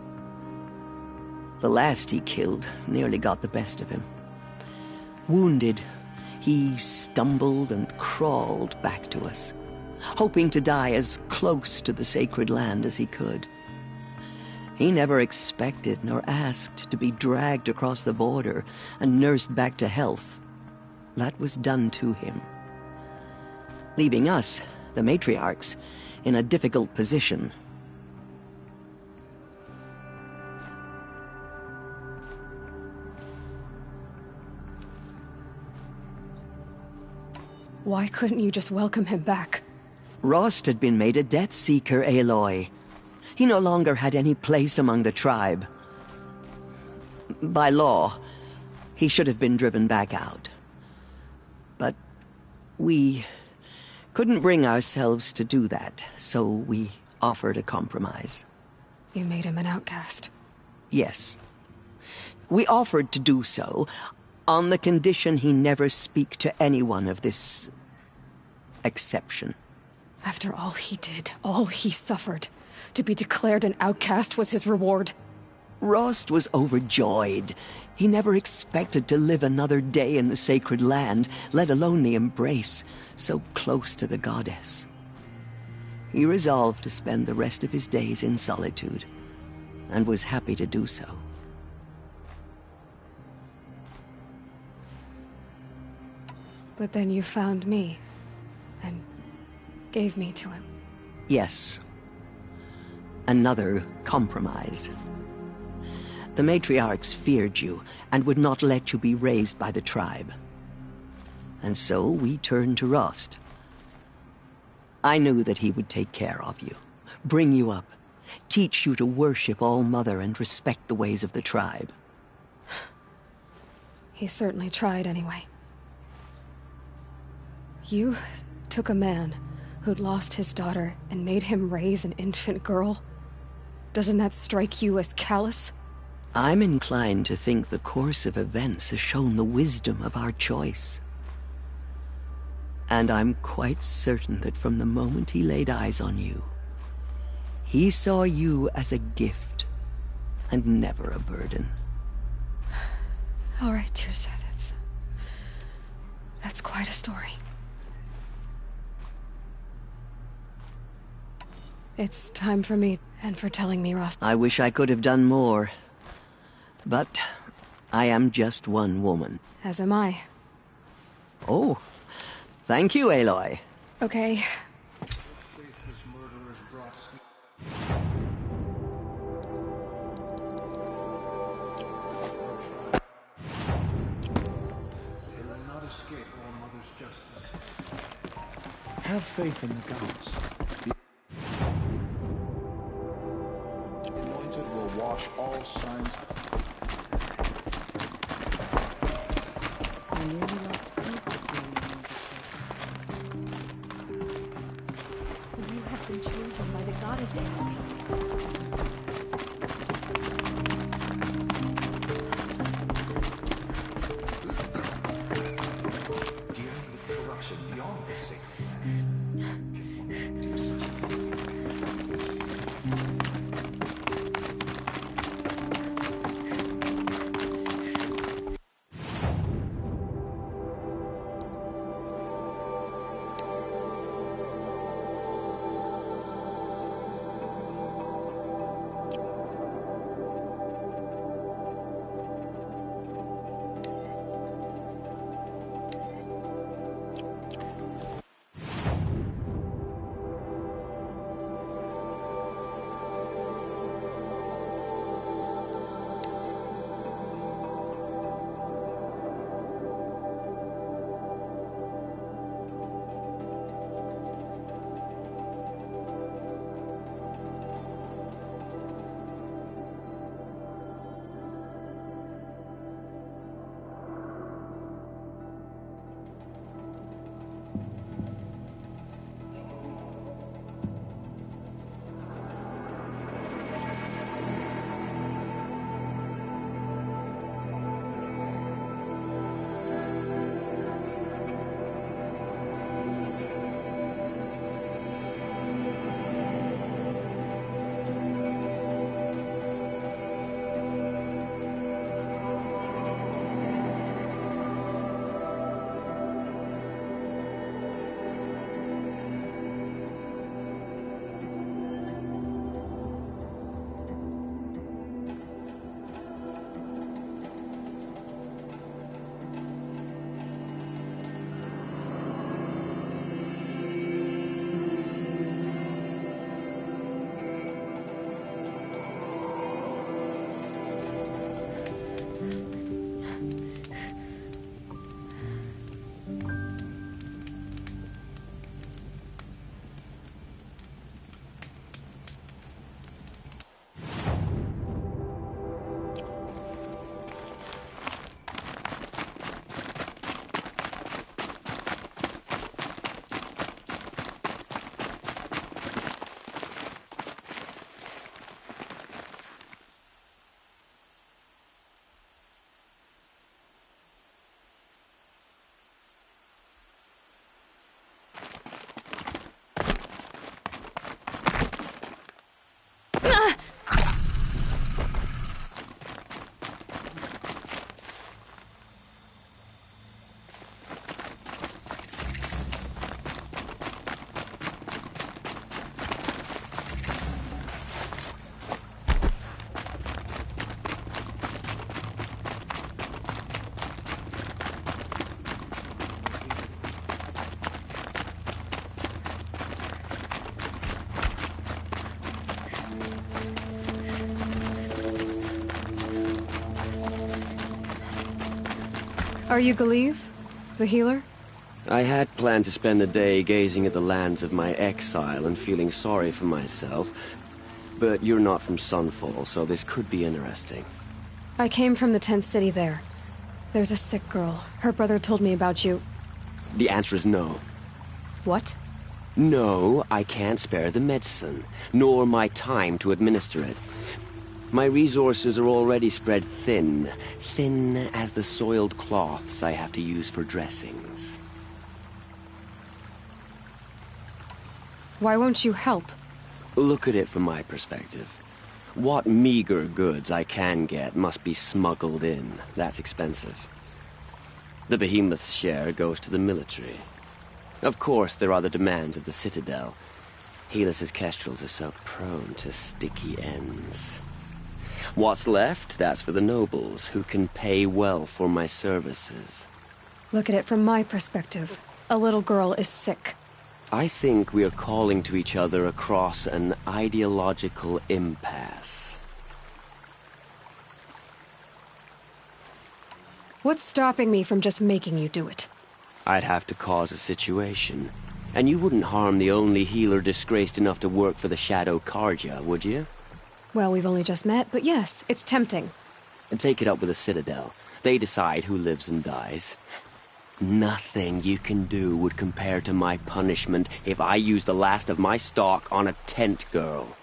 The last he killed nearly got the best of him. Wounded, he stumbled and crawled back to us, hoping to die as close to the sacred land as he could. He never expected nor asked to be dragged across the border and nursed back to health. That was done to him. Leaving us, the matriarchs, in a difficult position. Why couldn't you just welcome him back? Rost had been made a Death Seeker, Aloy. He no longer had any place among the tribe. By law, he should have been driven back out. But we couldn't bring ourselves to do that, so we offered a compromise. You made him an outcast. Yes. We offered to do so on the condition he never speak to anyone of this exception. After all he did, all he suffered, to be declared an outcast was his reward. Rost was overjoyed. He never expected to live another day in the sacred land, let alone the embrace, so close to the goddess. He resolved to spend the rest of his days in solitude, and was happy to do so. But then you found me, and gave me to him. Yes. Another compromise. The matriarchs feared you, and would not let you be raised by the tribe. And so we turned to Rost. I knew that he would take care of you, bring you up, teach you to worship All Mother and respect the ways of the tribe. He certainly tried anyway. You took a man who'd lost his daughter and made him raise an infant girl? Doesn't that strike you as callous? I'm inclined to think the course of events has shown the wisdom of our choice. And I'm quite certain that from the moment he laid eyes on you, he saw you as a gift, and never a burden. All right, Tirsa, that's quite a story. It's time for me, and for telling me, Ross. I wish I could have done more. But I am just one woman. As am I. Oh, thank you, Aloy. Okay. Have faith in the gods. The anointed will wash all signs. I nearly lost hope of being anointed. You have been chosen by the goddess Aloy. Dealing with corruption beyond the sacred land. Can one do such a thing? Are you Galeev, the healer? I had planned to spend the day gazing at the lands of my exile and feeling sorry for myself. But you're not from Sunfall, so this could be interesting. I came from the tent city there. There's a sick girl. Her brother told me about you. The answer is no. What? No, I can't spare the medicine, nor my time to administer it. My resources are already spread thin. Thin as the soiled cloths I have to use for dressings. Why won't you help? Look at it from my perspective. What meager goods I can get must be smuggled in. That's expensive. The behemoth's share goes to the military. Of course, there are the demands of the Citadel. Helis's kestrels are so prone to sticky ends. What's left, that's for the nobles, who can pay well for my services. Look at it from my perspective. A little girl is sick. I think we are calling to each other across an ideological impasse. What's stopping me from just making you do it? I'd have to cause a situation. And you wouldn't harm the only healer disgraced enough to work for the Shadow Karja, would you? Well, we've only just met, but yes, it's tempting. And take it up with the Citadel. They decide who lives and dies. Nothing you can do would compare to my punishment if I used the last of my stock on a tent girl.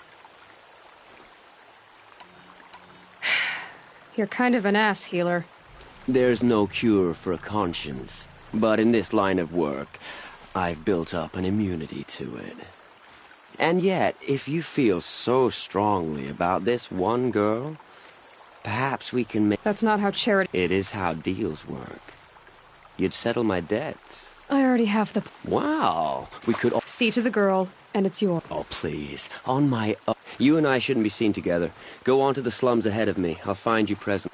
You're kind of an ass, healer. There's no cure for a conscience, but in this line of work, I've built up an immunity to it. And yet, if you feel so strongly about this one girl, perhaps we can make... That's not how charity... It is how deals work. You'd settle my debts. I already have the... Wow! We could... See to the girl, and it's yours. Oh, please. On my... You and I shouldn't be seen together. Go on to the slums ahead of me. I'll find you present.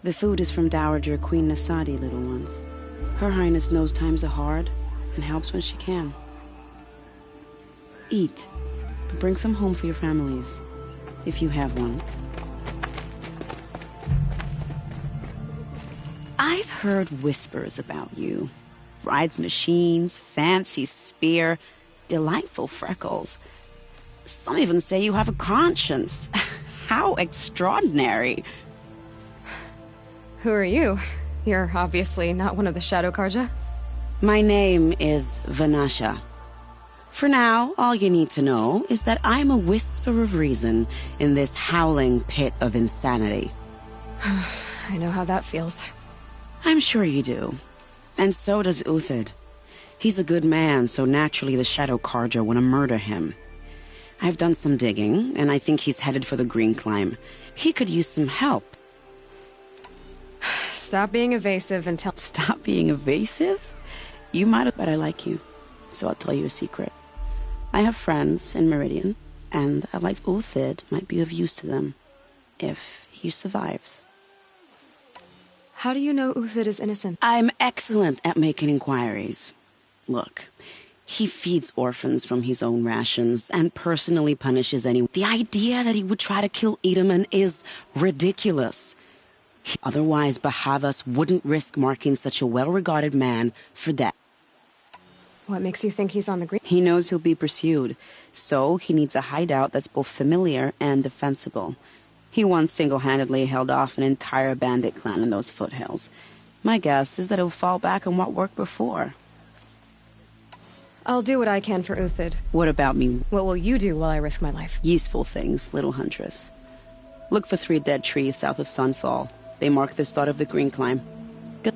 The food is from Dowager Queen Nasadi, little ones. Her Highness knows times are hard and helps when she can. Eat, but bring some home for your families, if you have one. I've heard whispers about you. Rides machines, fancy spear, delightful freckles. Some even say you have a conscience. How extraordinary. Who are you? You're obviously not one of the Shadow Karja. My name is Vanasha. For now, all you need to know is that I'm a whisper of reason in this howling pit of insanity. I know how that feels. I'm sure you do. And so does Uthid. He's a good man, so naturally the Shadow Karja want to murder him. I've done some digging, and I think he's headed for the Green Climb. He could use some help. Stop being evasive and tell... Stop being evasive? You might have, but I like you. So I'll tell you a secret. I have friends in Meridian, and I like Uthid might be of use to them. If he survives. How do you know Uthid is innocent? I'm excellent at making inquiries. Look, He feeds orphans from his own rations and personally punishes anyone. The idea that he would try to kill Edelman is ridiculous. Otherwise, Bahavas wouldn't risk marking such a well-regarded man for death. What makes you think he's on the green? He knows he'll be pursued, so he needs a hideout that's both familiar and defensible. He once single-handedly held off an entire bandit clan in those foothills. My guess is that he'll fall back on what worked before. I'll do what I can for Uthid. What about me? What will you do while I risk my life? Useful things, little huntress. Look for 3 dead trees south of Sunfall. They mark the start of the green climb. Good.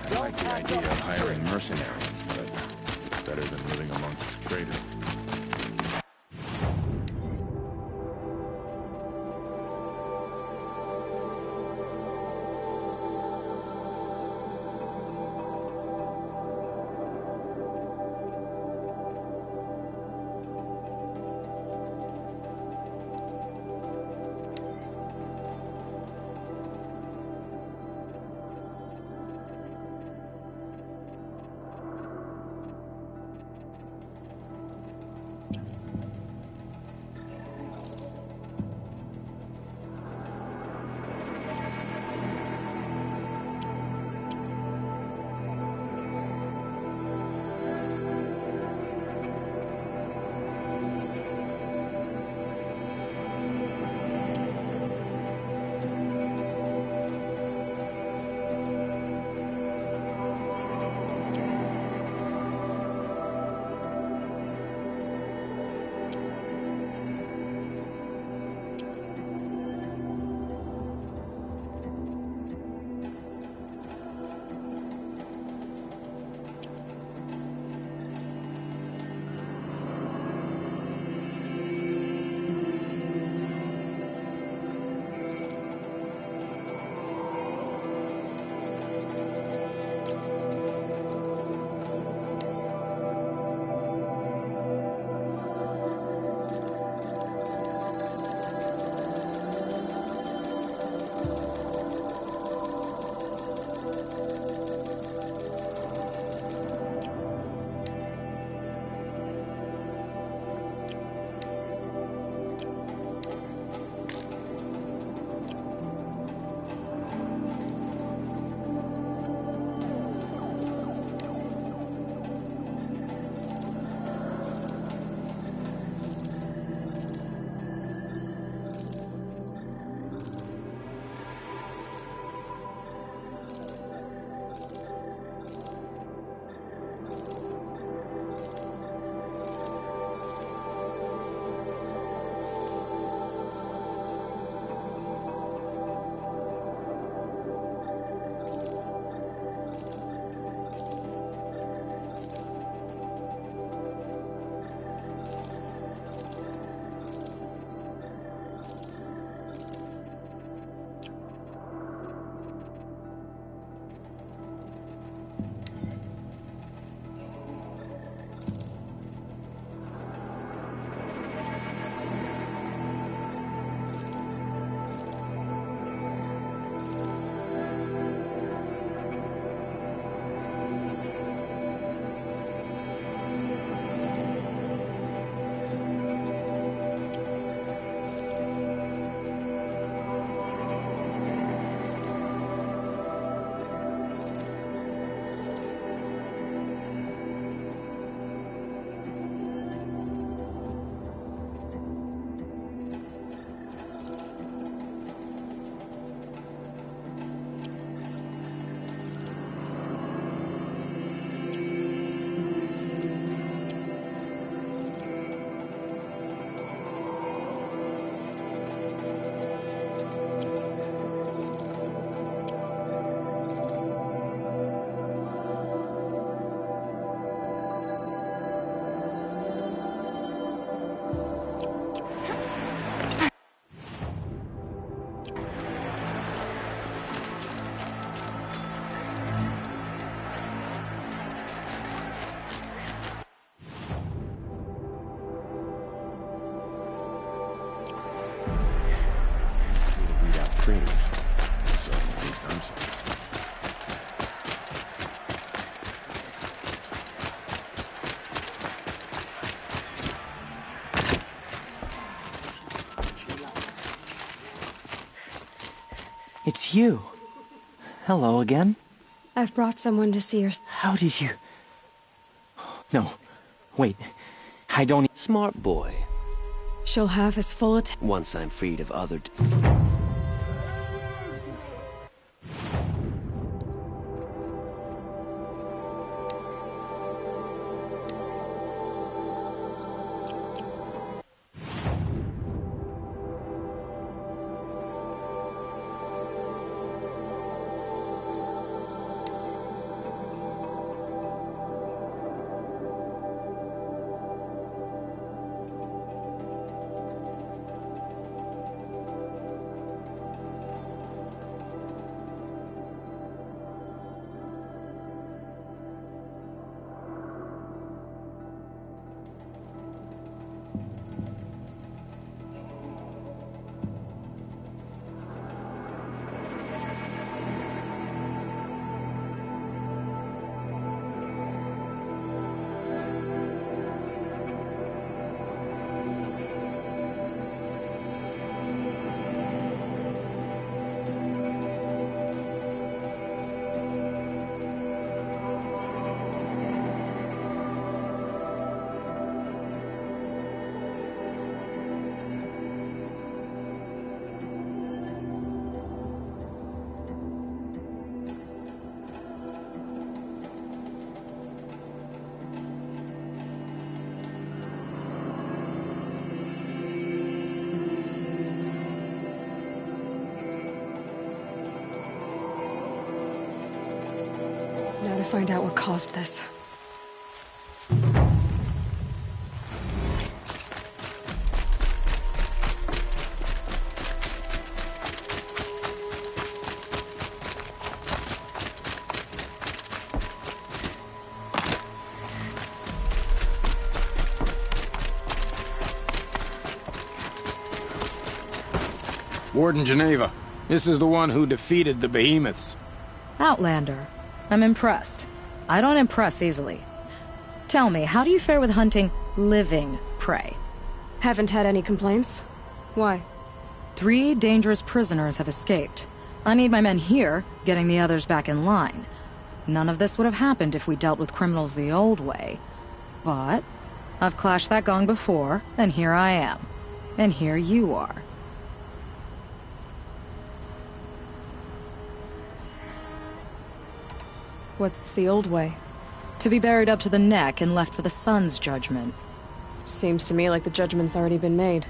I like the idea of hiring mercenaries, but it's better than living amongst traitors. training. So at least I'm safe. It's you. Hello again. I've brought someone to see your... How did you... No. Wait. I don't... Smart boy. She'll have his full attention. Once I'm freed of other... Now to find out what caused this. Warden Geneva, this is the one who defeated the behemoths. Outlander. I'm impressed. I don't impress easily. Tell me, how do you fare with hunting living prey? Haven't had any complaints. Why? 3 dangerous prisoners have escaped. I need my men here, getting the others back in line. None of this would have happened if we dealt with criminals the old way. But I've clashed that gong before, and here I am. And here you are. What's the old way? To be buried up to the neck and left for the sun's judgment. Seems to me like the judgment's already been made.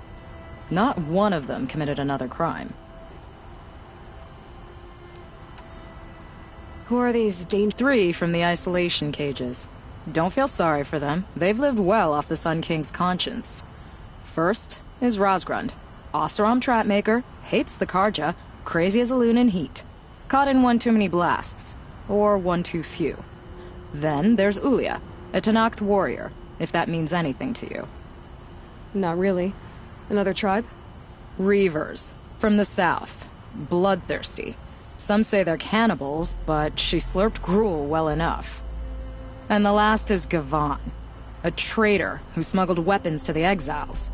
Not one of them committed another crime. Who are these 3 from the isolation cages. Don't feel sorry for them. They've lived well off the Sun King's conscience. First is Rosgrund. Oseram trapmaker, hates the Karja, crazy as a loon in heat. Caught in one too many blasts. Or one too few. Then there's Ulia, a Tanakh warrior, if that means anything to you. Not really. Another tribe? Reavers, from the south. Bloodthirsty. Some say they're cannibals, but she slurped gruel well enough. And the last is Gavan, a traitor who smuggled weapons to the exiles.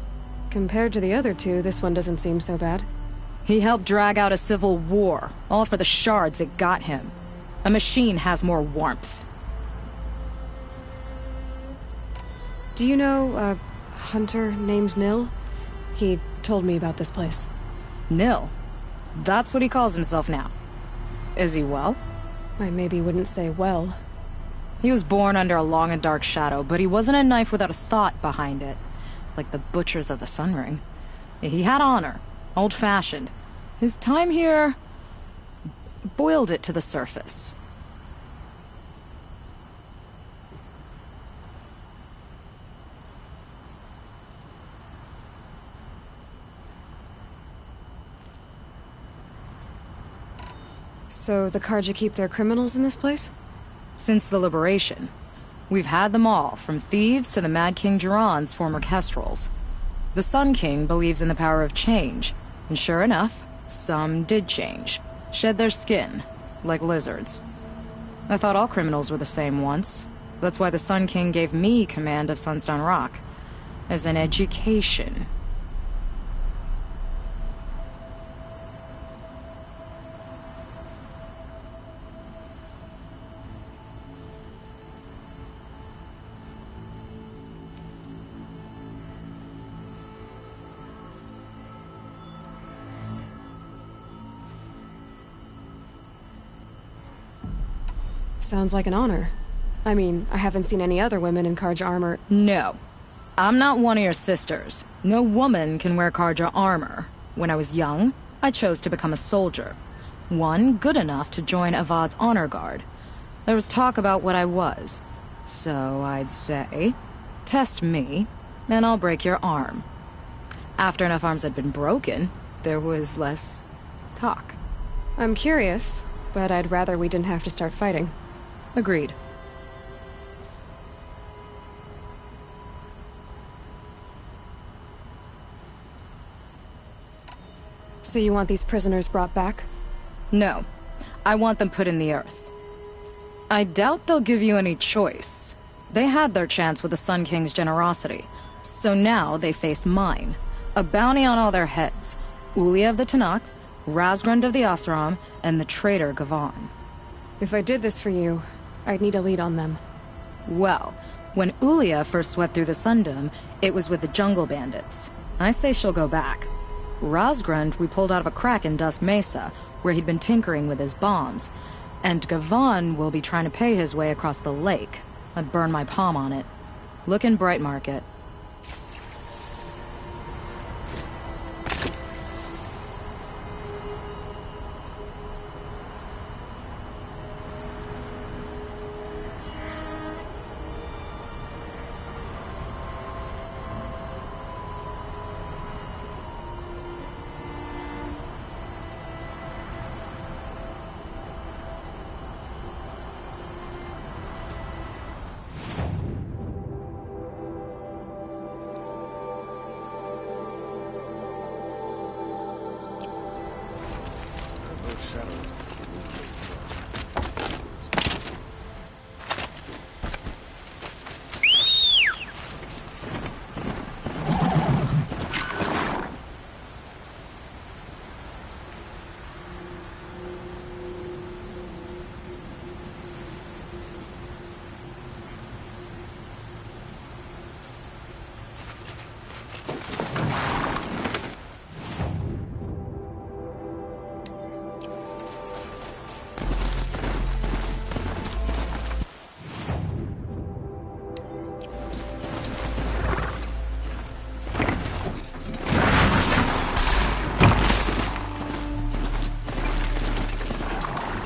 Compared to the other 2, this one doesn't seem so bad. He helped drag out a civil war, all for the shards it got him. A machine has more warmth. Do you know a hunter named Nil? He told me about this place. Nil? That's what he calls himself now. Is he well? I maybe wouldn't say well. He was born under a long and dark shadow, but he wasn't a knife without a thought behind it. Like the butchers of the Sun Ring. He had honor. Old-fashioned. His time here... boiled it to the surface. So the Karja keep their criminals in this place? Since the liberation. We've had them all, from thieves to the Mad King Jiran's former kestrels. The Sun King believes in the power of change, and sure enough, Some did change, shed their skin, like lizards. I thought all criminals were the same once. That's why the Sun King gave me command of Sunstone Rock. As an education. Sounds like an honor. I mean, I haven't seen any other women in Karja armor. No. I'm not one of your sisters. No woman can wear Karja armor. When I was young, I chose to become a soldier. One good enough to join Avad's honor guard. There was talk about what I was. So I'd say, test me, and I'll break your arm. After enough arms had been broken, there was less talk. I'm curious, but I'd rather we didn't have to start fighting. Agreed. So you want these prisoners brought back? No. I want them put in the earth. I doubt they'll give you any choice. They had their chance with the Sun King's generosity, so now they face mine. A bounty on all their heads. Ulia of the Tanakh, Razgrund of the Oseram, and the traitor Gavan. If I did this for you, I'd need a lead on them. Well, when Ulia first swept through the Sundom, it was with the jungle bandits. I say she'll go back. Razgrund we pulled out of a crack in Dust Mesa, where he'd been tinkering with his bombs. And Gavan will be trying to pay his way across the lake. I'd burn my palm on it. Look in Bright Market.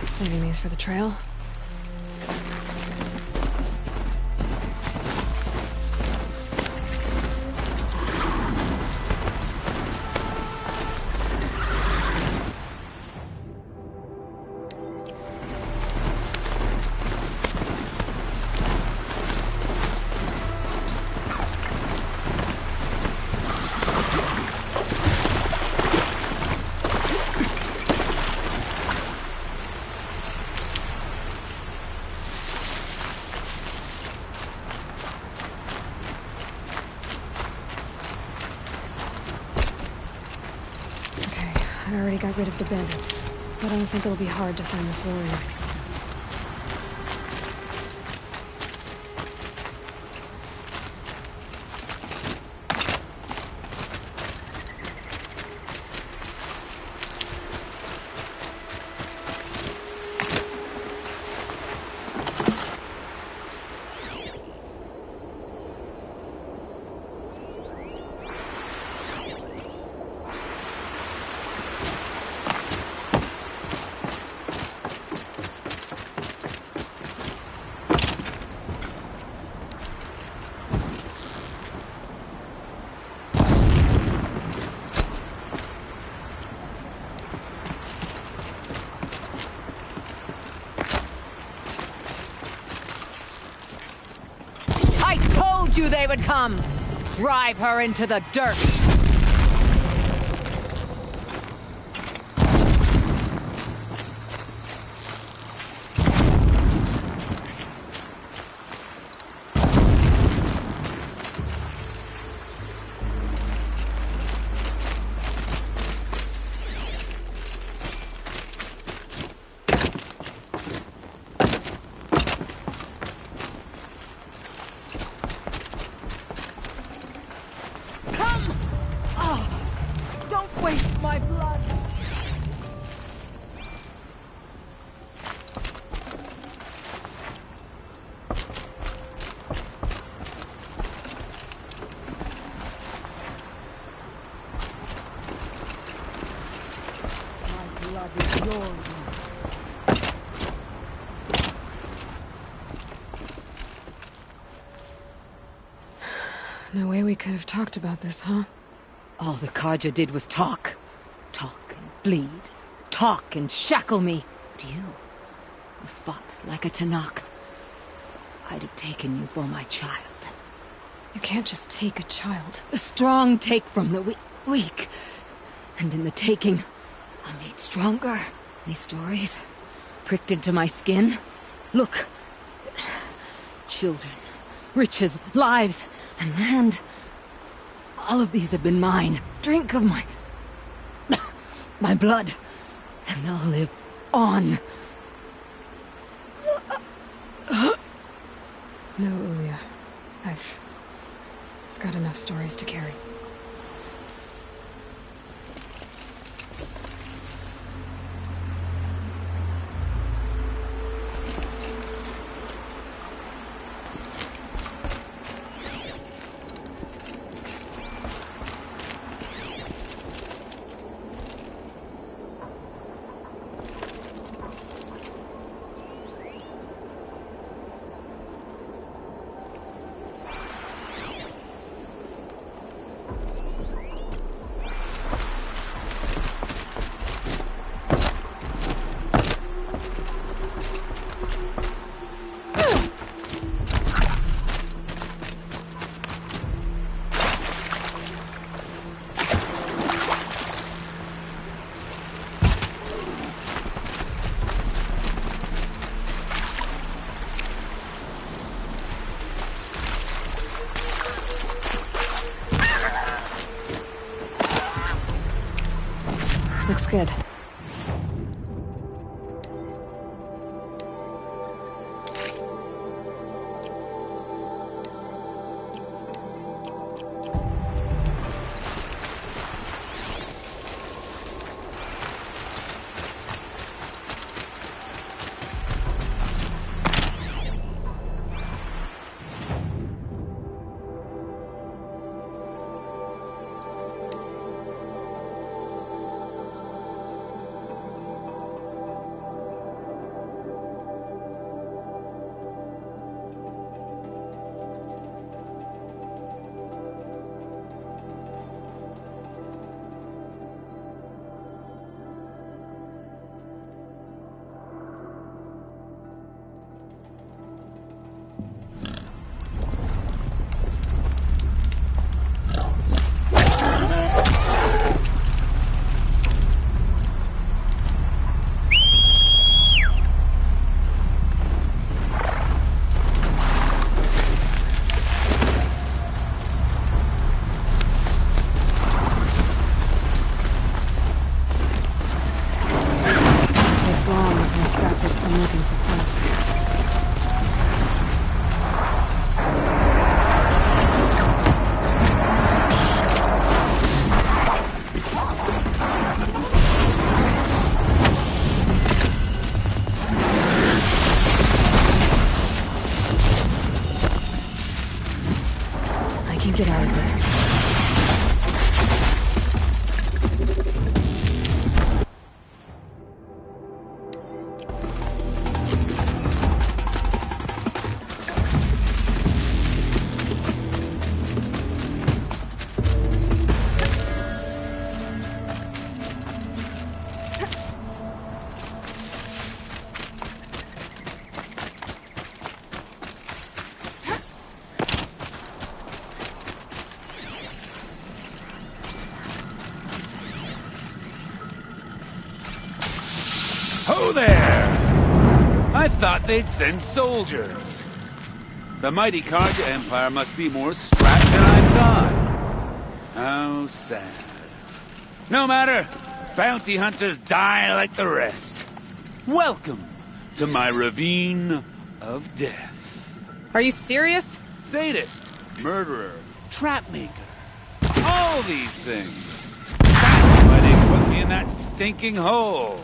Saving these for the trail. I already got rid of the bandits, but I don't think it'll be hard to find this warrior. You they would come. Drive her into the dirt. waste my blood. My blood is yours. No way we could have talked about this, huh? All the Karja did was talk. Talk and bleed. Talk and shackle me. But you fought like a Tanakh. I'd have taken you for my child. You can't just take a child. The strong take from the weak. And in the taking, I'm made stronger. These stories pricked into my skin. Look. Children, riches, lives, and land. All of these have been mine. Drink of my blood, and they'll live on. No, Ulia. I've got enough stories to carry. Looks good. Get out of this. Ho there! I thought they'd send soldiers. The mighty Karja Empire must be more strapped than I thought. How sad. No matter. Bounty hunters die like the rest. Welcome to my ravine of death. Are you serious? Sadist, murderer, trapmaker. All these things. That's what in that stinking hole.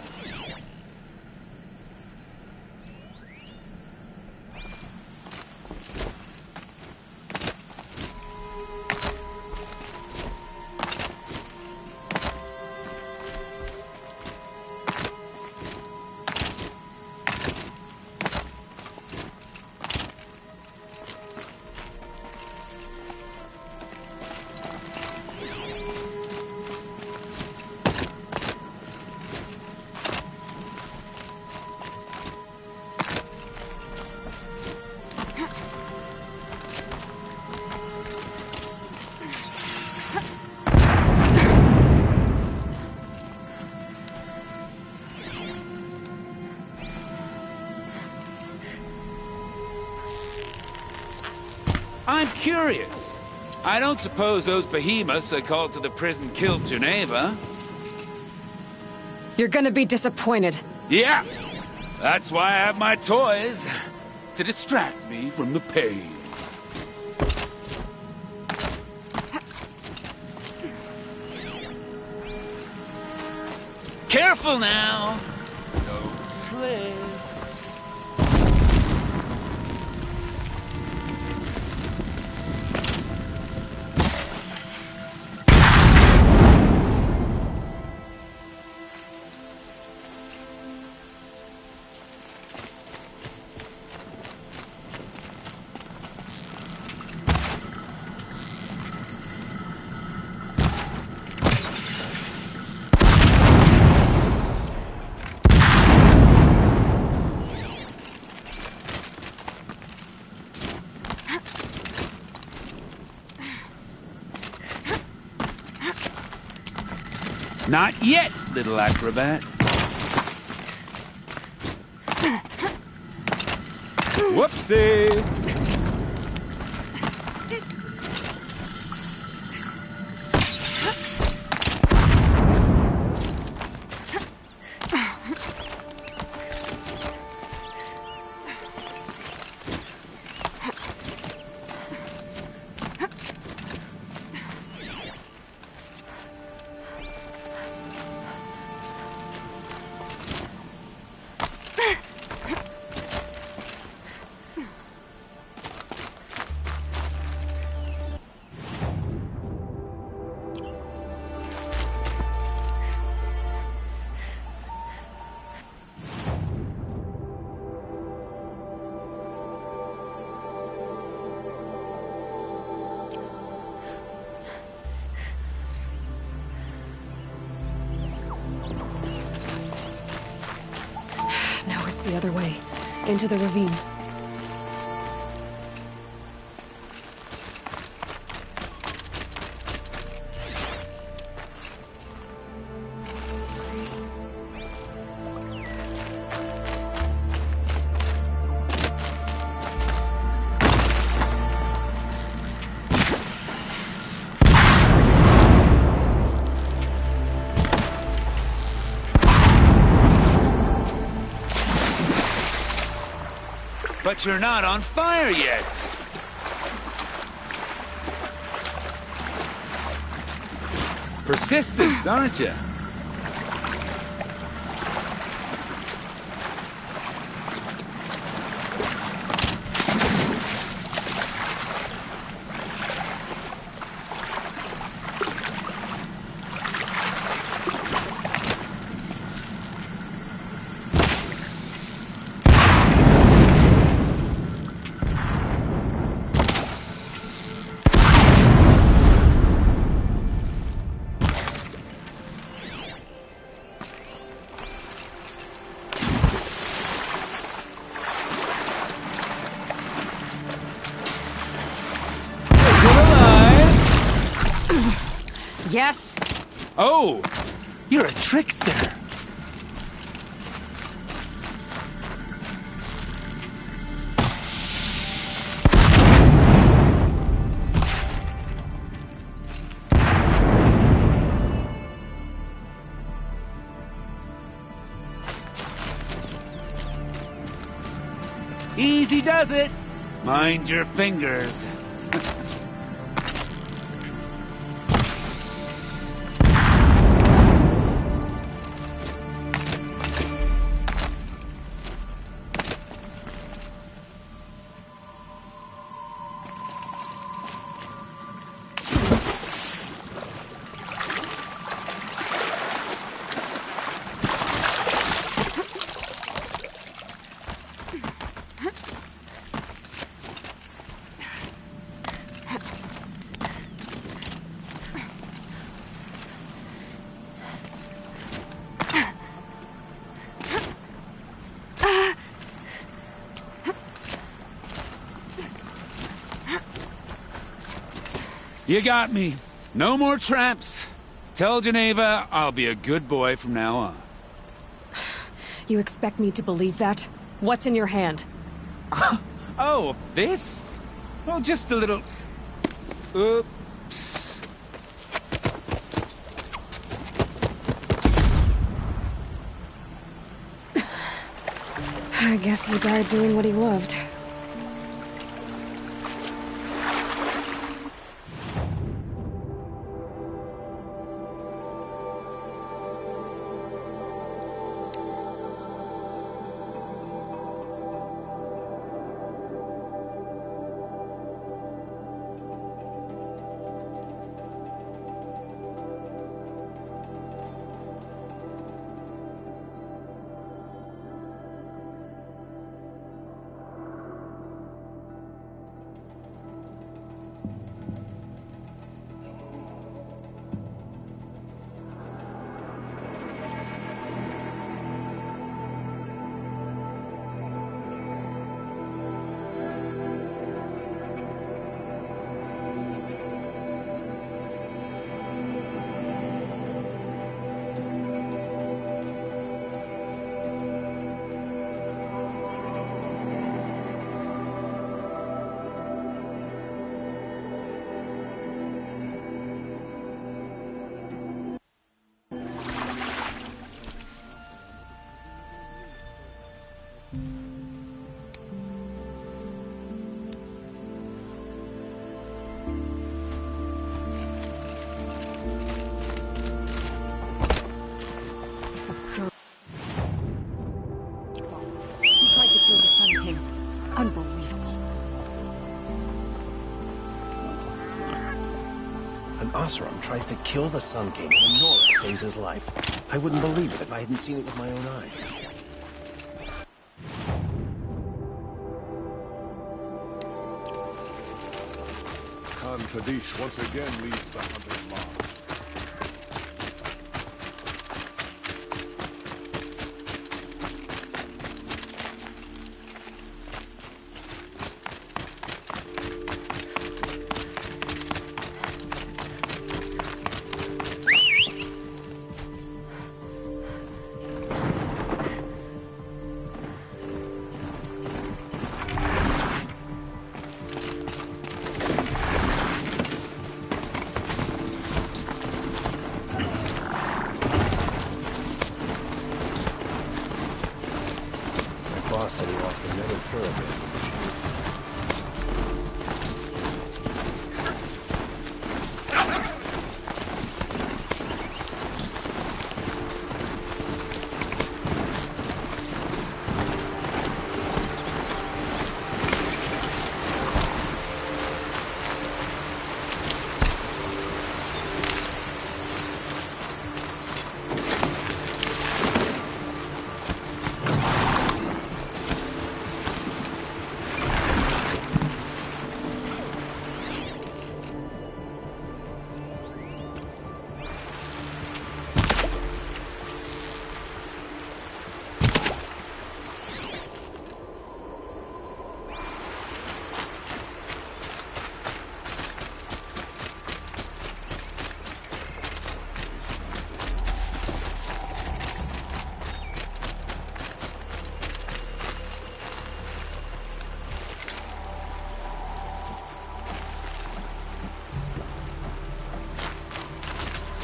I'm curious. I don't suppose those behemoths I called to the prison killed Geneva. You're gonna be disappointed. Yeah. That's why I have my toys. To distract me from the pain. Careful now. Don't slip. Not yet, little acrobat. Whoopsie! The other way, into the ravine. But you're not on fire yet. Persistent, aren't you? Yes? Oh, you're a trickster. Easy does it. Mind your fingers. You got me. No more traps. Tell Geneva I'll be a good boy from now on. You expect me to believe that? What's in your hand? Oh, this? Well, just a little... Oops. I guess he died doing what he loved. Oseram tries to kill the Sun King and Nora saves his life. I wouldn't believe it if I hadn't seen it with my own eyes. Khan Kadish once again leads the hunter's log. Said he lost another thoroughbred.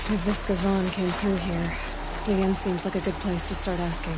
If this Gavon came through here, the inn seems like a good place to start asking.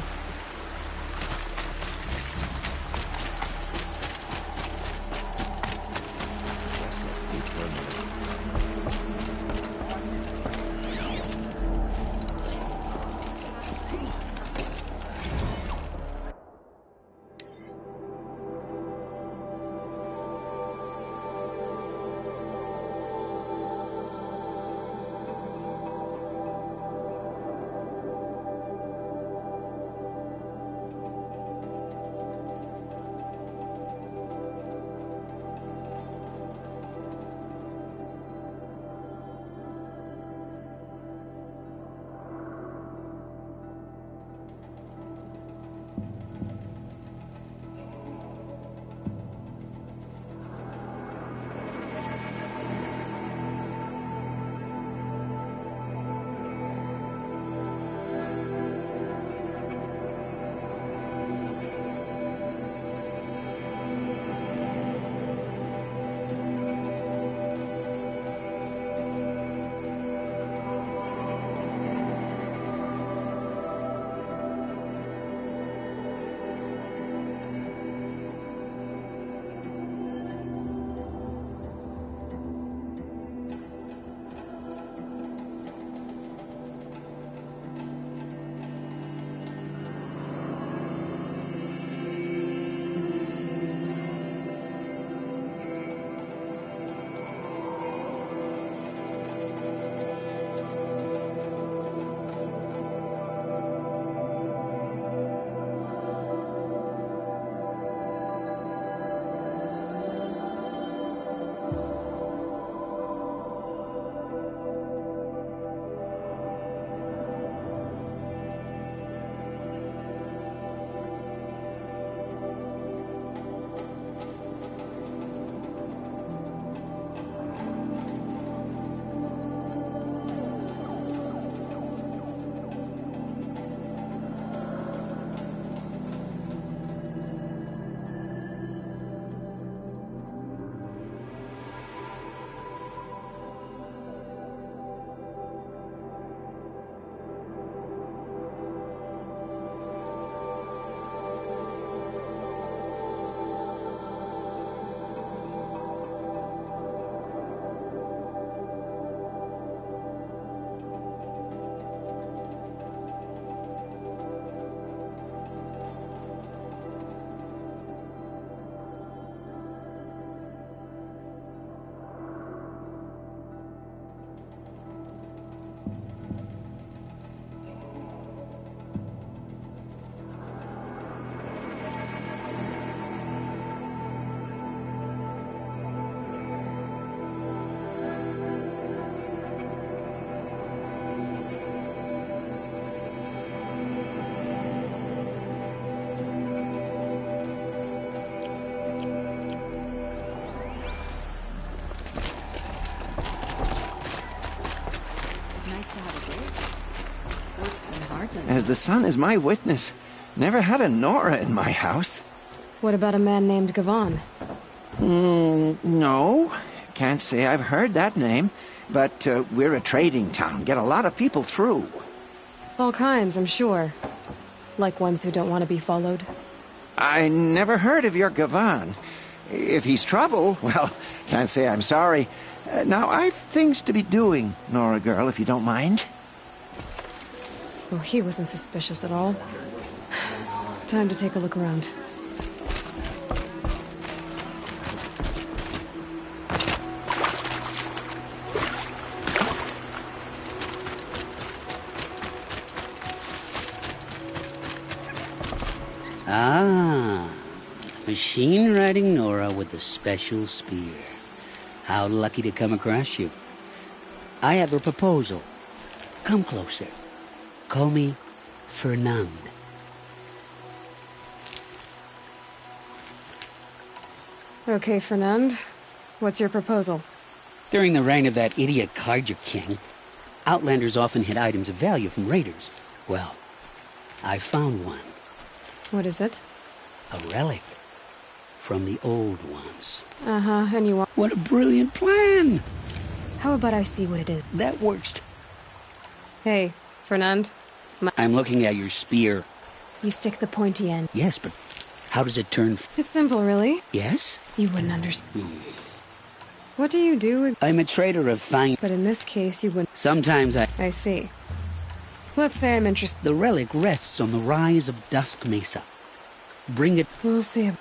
As the sun is my witness, never had a Nora in my house. What about a man named Gavon? No. Can't say I've heard that name. But we're a trading town. Get a lot of people through. All kinds, I'm sure. Like ones who don't want to be followed. I never heard of your Gavon. If he's trouble, well, can't say I'm sorry. Now, I've things to be doing, Nora girl, if you don't mind. Well, he wasn't suspicious at all. Time to take a look around. Ah, machine-riding Nora with the special spear. How lucky to come across you. I have a proposal. Come closer. Call me Fernand. Okay, Fernand. What's your proposal? During the reign of that idiot Karja king, Outlanders often hid items of value from raiders. Well, I found one. What is it? A relic from the old ones. Uh-huh, and you want... What a brilliant plan! How about I see what it is? That works. Hey, Fernand. I'm looking at your spear. You stick the pointy end. Yes, but how does it turn... It's simple, really. Yes? You wouldn't understand. What do you do? I'm a trader of fine... But in this case, you wouldn't... Sometimes I see. Let's say I'm interested. The relic rests on the rise of Dusk Mesa. Bring it... We'll see.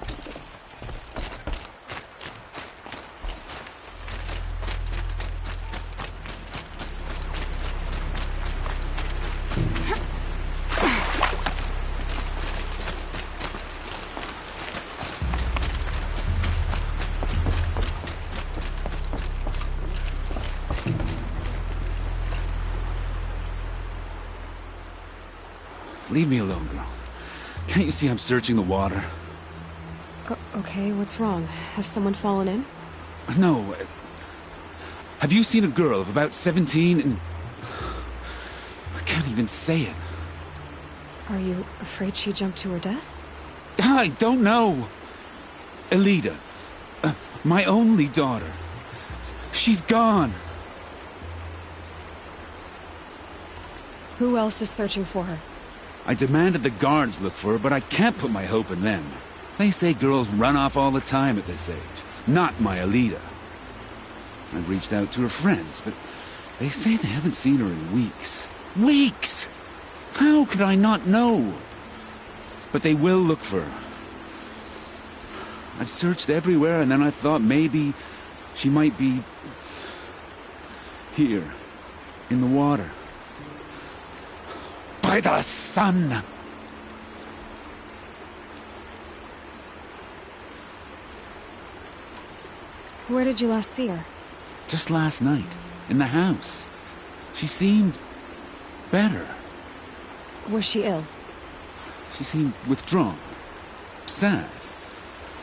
Leave me alone, girl. Can't you see I'm searching the water? Okay, what's wrong? Has someone fallen in? No. Have you seen a girl of about 17 and... I can't even say it. Are you afraid she jumped to her death? I don't know. Elida. My only daughter. She's gone. Who else is searching for her? I demanded the guards look for her, but I can't put my hope in them. They say girls run off all the time at this age. Not my Elida. I've reached out to her friends, but they say they haven't seen her in weeks. Weeks! How could I not know? But they will look for her. I've searched everywhere, and then I thought maybe she might be... here, in the water. By the sun! Where did you last see her? Just last night, in the house. She seemed... better. Was she ill? She seemed withdrawn. Sad.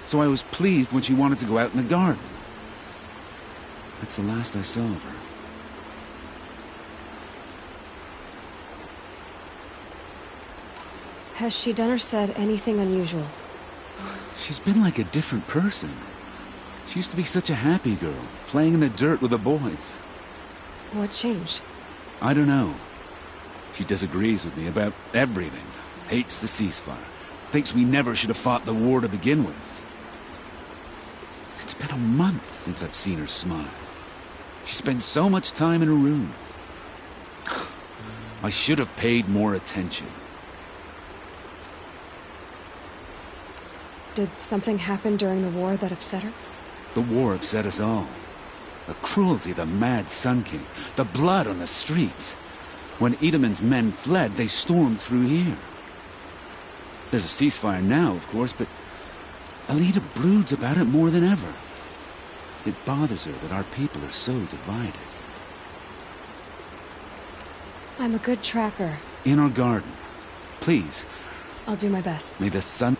So I was pleased when she wanted to go out in the garden. That's the last I saw of her. Has she done or said anything unusual? She's been like a different person. She used to be such a happy girl, playing in the dirt with the boys. What changed? I don't know. She disagrees with me about everything. Hates the ceasefire. Thinks we never should have fought the war to begin with. It's been a month since I've seen her smile. She spends so much time in her room. I should have paid more attention. Did something happen during the war that upset her? The war upset us all. The cruelty of the mad Sun King. The blood on the streets. When Edaman's men fled, they stormed through here. There's a ceasefire now, of course, but Elida broods about it more than ever. It bothers her that our people are so divided. I'm a good tracker. In our garden. Please. I'll do my best. May the sun...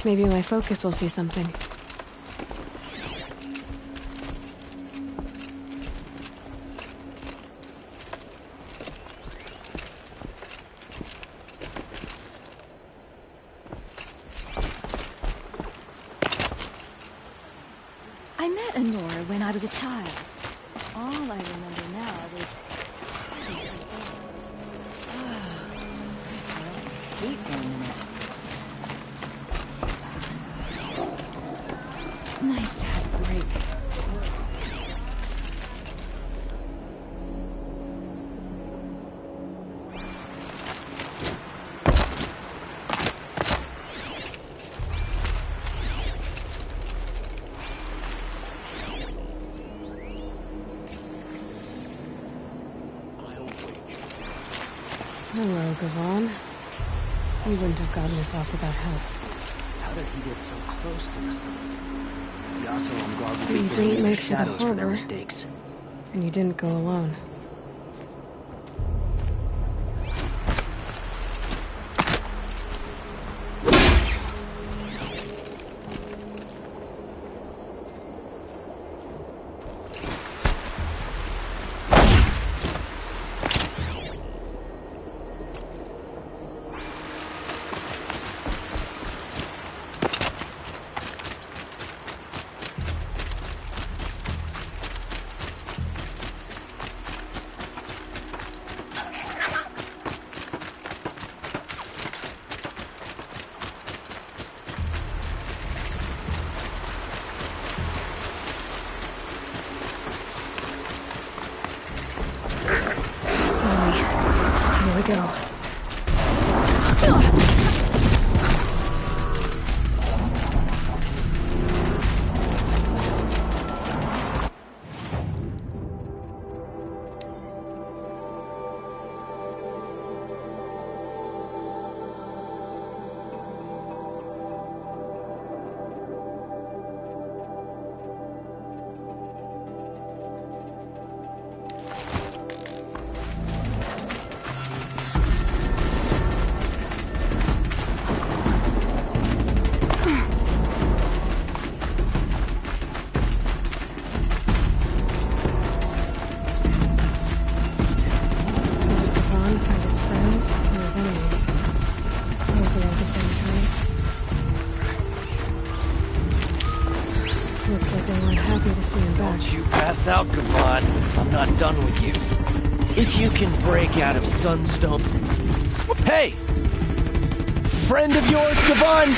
Maybe my focus will see something. I met Honora when I was a child. All I remember now is... there's a lot of hate going in it. Nice to have a break. Hello, Gavon. You wouldn't have gotten this off without help. How did he get so close to us? The Oseram guard would But you be getting didn't in the make for the shadows for their harbor, mistakes. and you didn't go alone. Here we go. Looks like they weren't happy to see him back. Don't you pass out, Gavon. I'm not done with you. If you can break out of Sunstone... Hey! Friend of yours, Gavon?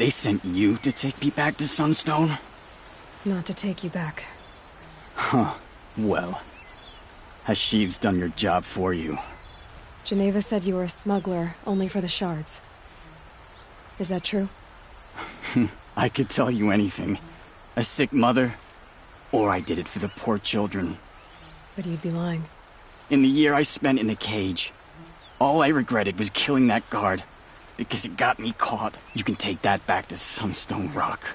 They sent you to take me back to Sunstone? Not to take you back. Huh. Well, Hashiv's done your job for you. Geneva said you were a smuggler, only for the shards. Is that true? I could tell you anything. A sick mother, or I did it for the poor children. But you'd be lying. In the year I spent in the cage, all I regretted was killing that guard, because it got me caught. You can take that back to Sunstone Rock.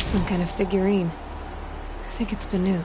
Some kind of figurine. I think it's Banuk.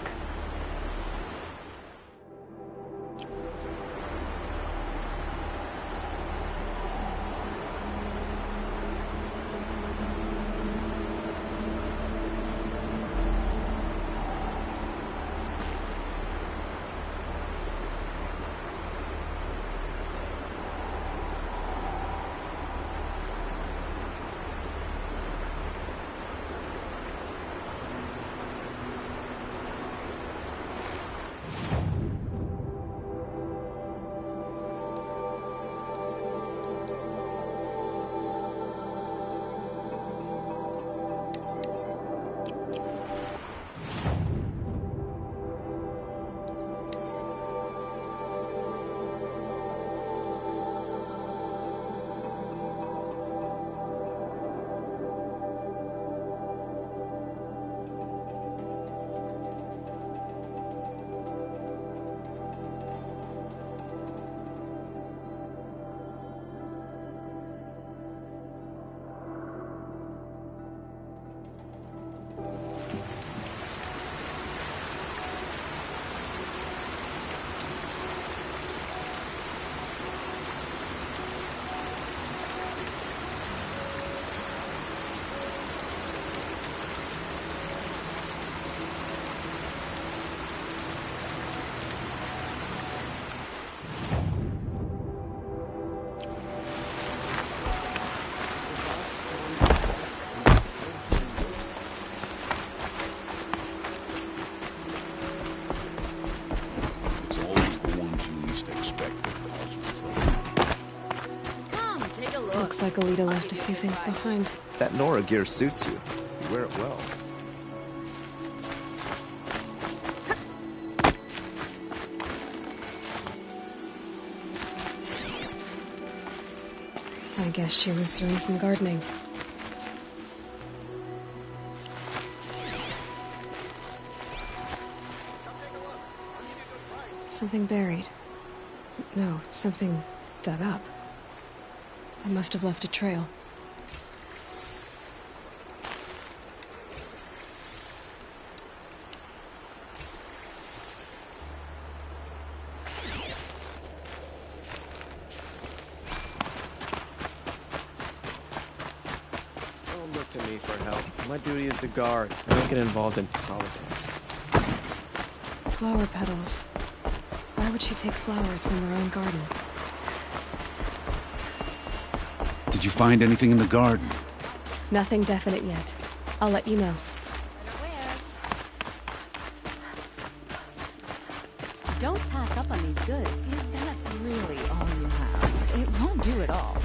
Looks like Alita left a few things behind. That Nora gear suits you. You wear it well. I guess she was doing some gardening. Something buried. No, something dug up. I must have left a trail. to me for help. My duty is to guard. I don't get involved in politics. Flower petals. Why would she take flowers from her own garden? Did you find anything in the garden? Nothing definite yet. I'll let you know. Don't pass up on these goods. Is that really all you have? It won't do it all.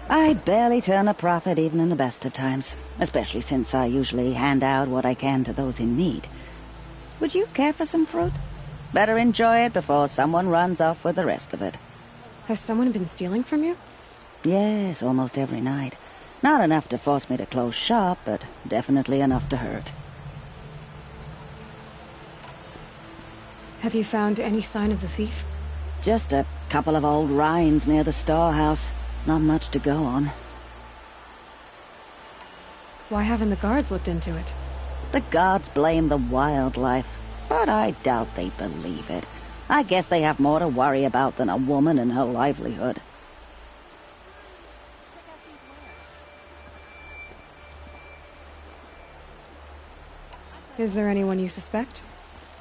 I barely turn a profit even in the best of times, especially since I usually hand out what I can to those in need. Would you care for some fruit? Better enjoy it before someone runs off with the rest of it. Has someone been stealing from you? Yes, almost every night. Not enough to force me to close shop, but definitely enough to hurt. Have you found any sign of the thief? Just a couple of old rinds near the storehouse. Not much to go on. Why haven't the guards looked into it? The guards blame the wildlife, but I doubt they believe it. I guess they have more to worry about than a woman and her livelihood. Is there anyone you suspect?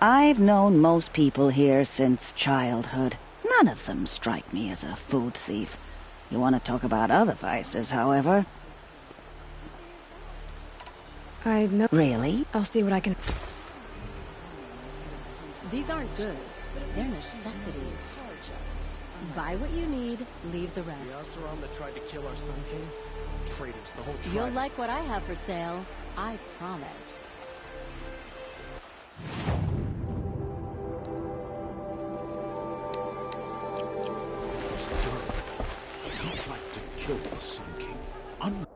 I've known most people here since childhood. None of them strike me as a food thief. You want to talk about other vices, however? I know. Really? I'll see what I can... These aren't goods. They're necessities. Buy what you need, leave the rest. The Oseram that tried to kill our Sun King? Traitors, the whole tribe. You'll like what I have for sale. I promise. He tried to kill the Sun King. Unbelievable.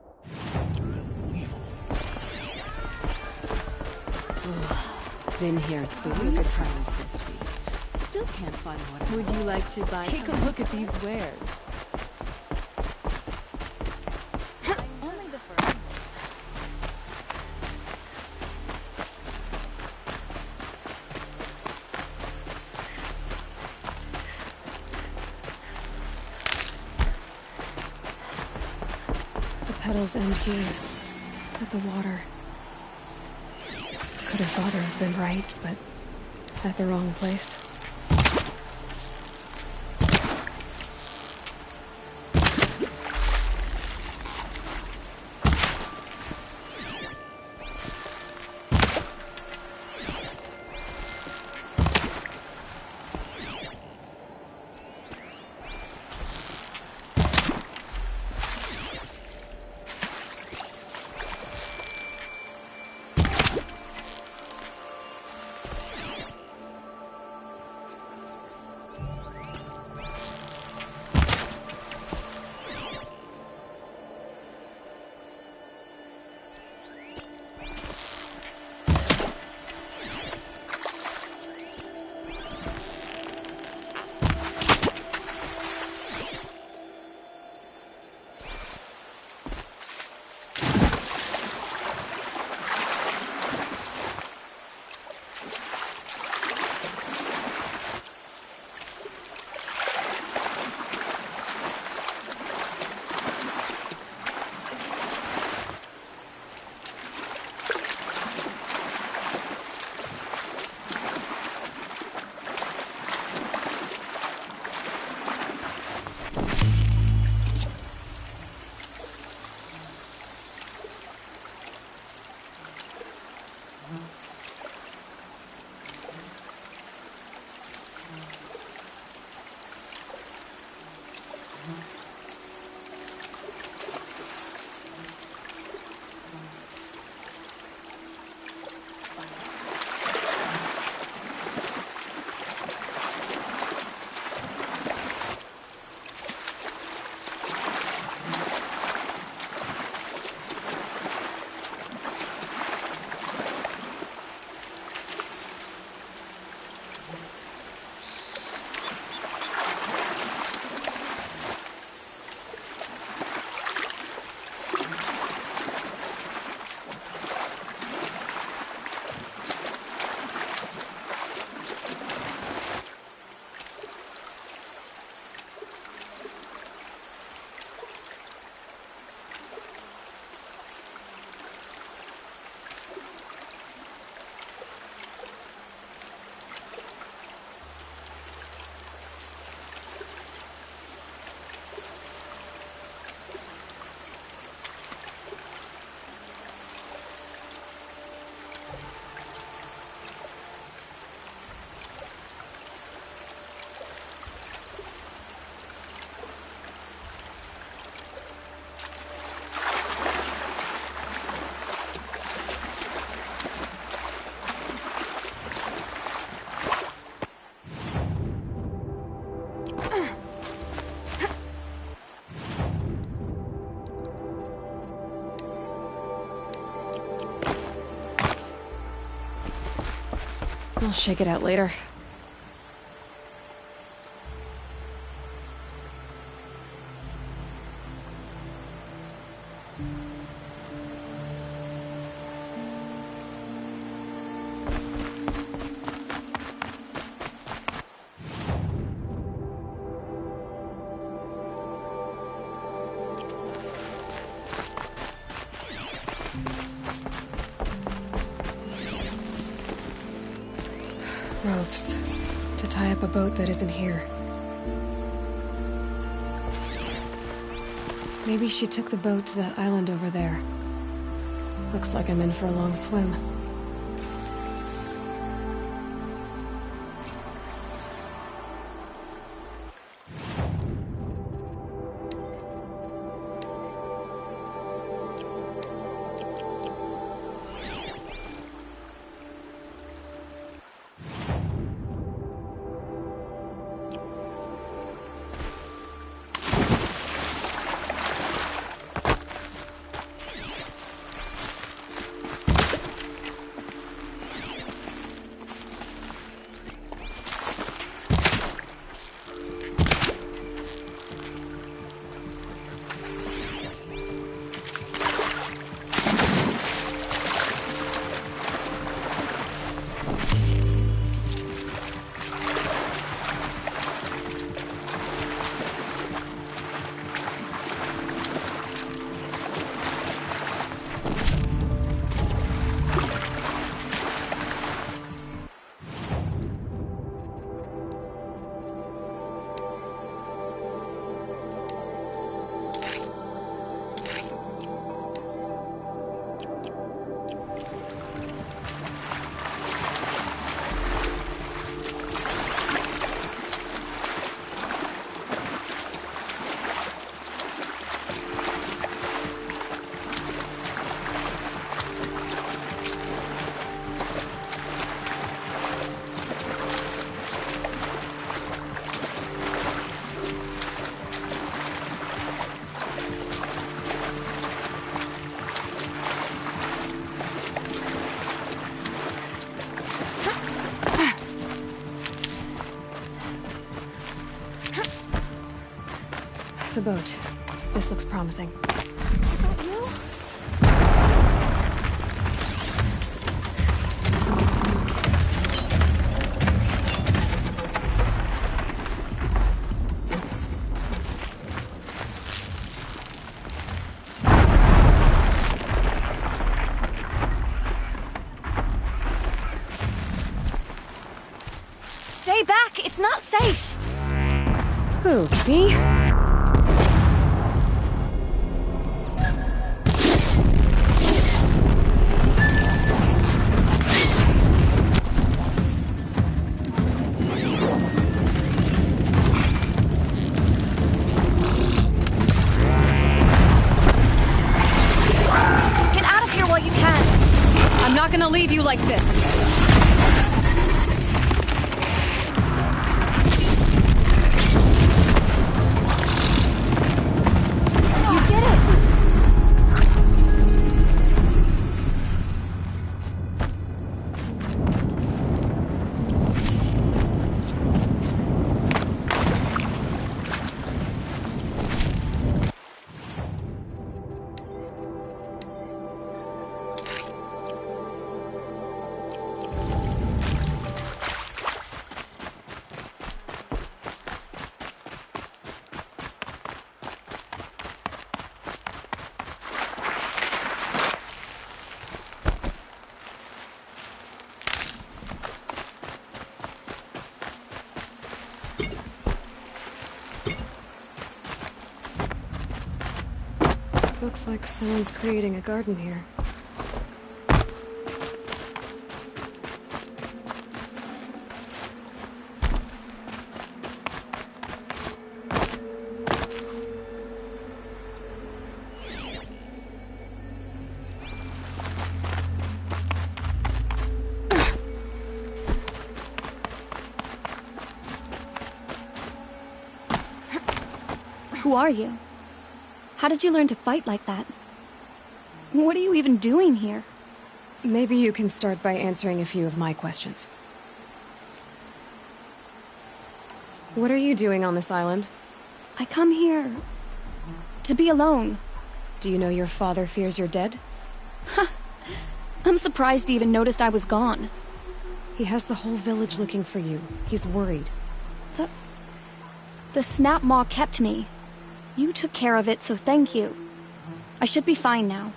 Been here 3 times this week. Still can't find what I Would you like to buy? Take a look at these wares. Only the first. The petals end here, at the water. Could have thought I'd been right, but at the wrong place. I'll shake it out later. Ropes to tie up a boat that isn't here. Maybe she took the boat to that island over there. Looks like I'm in for a long swim. The boat. This looks promising. Stay back! It's not safe! Who, me? I'm not gonna leave you like this. You did it! Looks like someone's creating a garden here. Who are you? How did you learn to fight like that? What are you even doing here? Maybe you can start by answering a few of my questions. What are you doing on this island? I come here to be alone. Do you know your father fears you're dead? I'm surprised he even noticed I was gone. He has the whole village looking for you. He's worried. The snap maw kept me. You took care of it, so thank you. I should be fine now.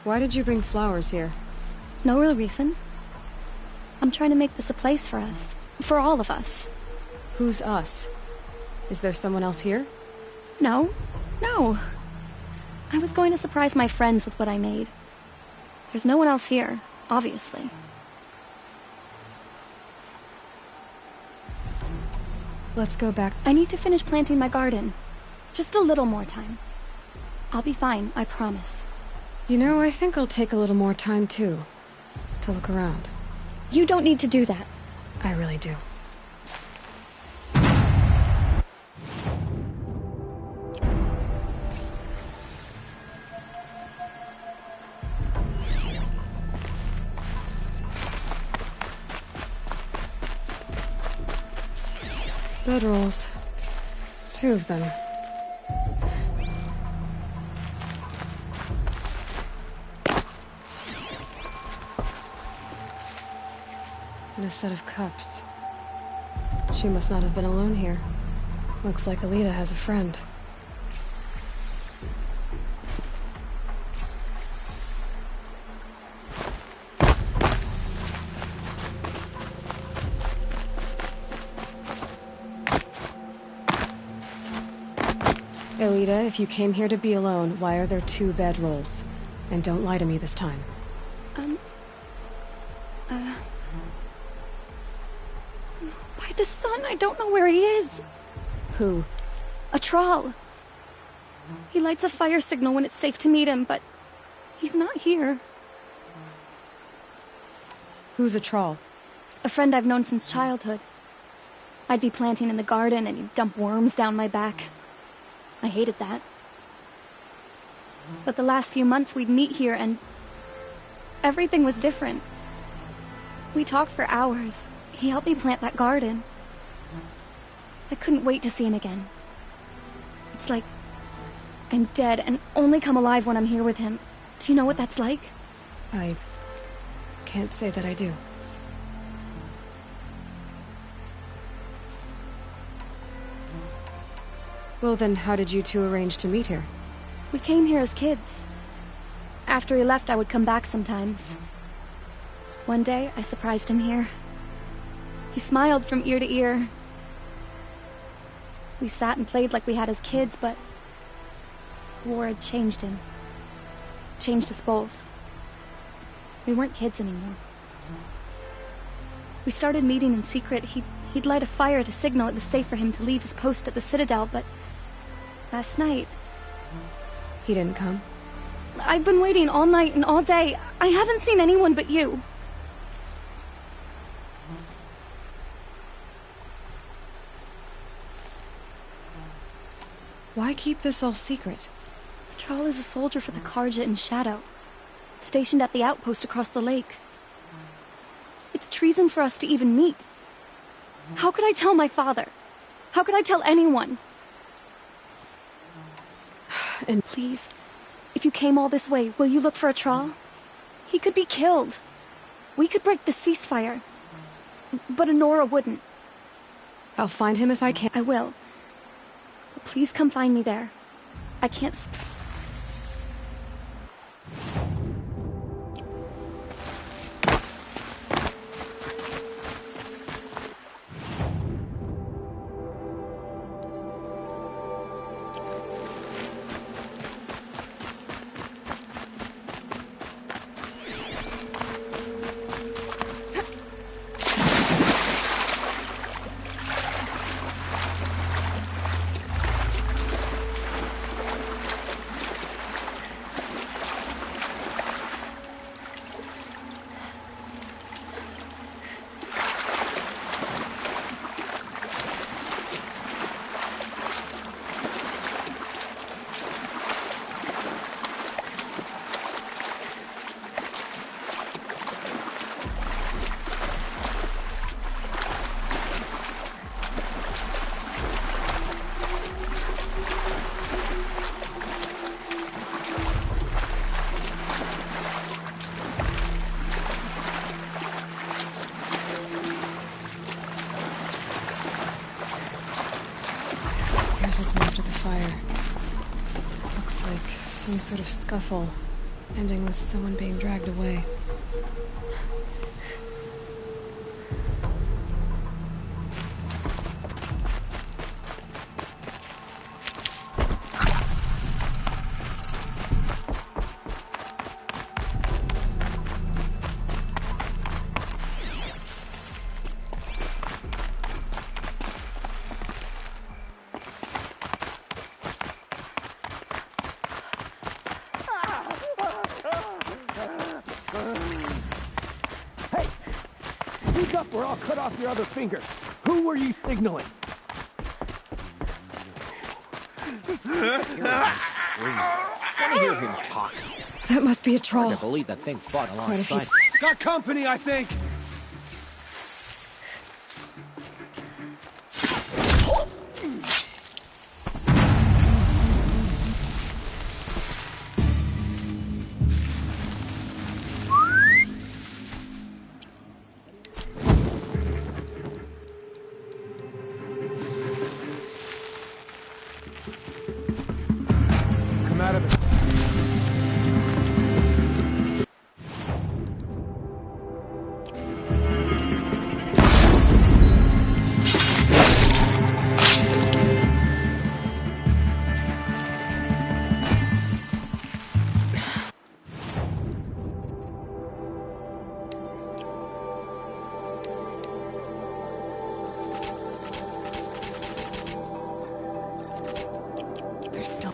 Why did you bring flowers here? No real reason. I'm trying to make this a place for us. For all of us. Who's us? Is there someone else here? No. No. I was going to surprise my friends with what I made. There's no one else here, obviously. Let's go back. I need to finish planting my garden. Just a little more time. I'll be fine, I promise. You know, I think I'll take a little more time, too. To look around. You don't need to do that. I really do. Bedrolls. 2 of them. And a set of cups. She must not have been alone here. Looks like Alita has a friend. Alita, if you came here to be alone, why are there 2 bedrolls? And don't lie to me this time. By the sun, I don't know where he is. Who? A troll. He lights a fire signal when it's safe to meet him, but he's not here. Who's a troll? A friend I've known since childhood. I'd be planting in the garden and he'd dump worms down my back. I hated that. But the last few months we'd meet here and everything was different. We talked for hours. He helped me plant that garden. I couldn't wait to see him again. It's like I'm dead and only come alive when I'm here with him. Do you know what that's like? I can't say that I do. Well then, how did you 2 arrange to meet here? We came here as kids. After he left, I would come back sometimes. One day, I surprised him here. He smiled from ear to ear. We sat and played like we had as kids, but war had changed him. Changed us both. We weren't kids anymore. We started meeting in secret. He'd light a fire to signal it was safe for him to leave his post at the Citadel, but last night... He didn't come? I've been waiting all night and all day. I haven't seen anyone but you. Why keep this all secret? Troll is a soldier for the Karja in Shadow, stationed at the outpost across the lake. It's treason for us to even meet. How could I tell my father? How could I tell anyone? And please, if you came all this way, will you look for a Troll? He could be killed. We could break the ceasefire. But Honora wouldn't. I'll find him if I can. I will. But please come find me there. I can't... took me after the fire. Looks like some sort of scuffle, ending with someone being dragged away. Speak up or I'll cut off your other finger. Who were you signaling? Want to hear him talk? That must be a troll. Hard to believe that thing fought alongside. Got company, I think. Come out of it. There's still...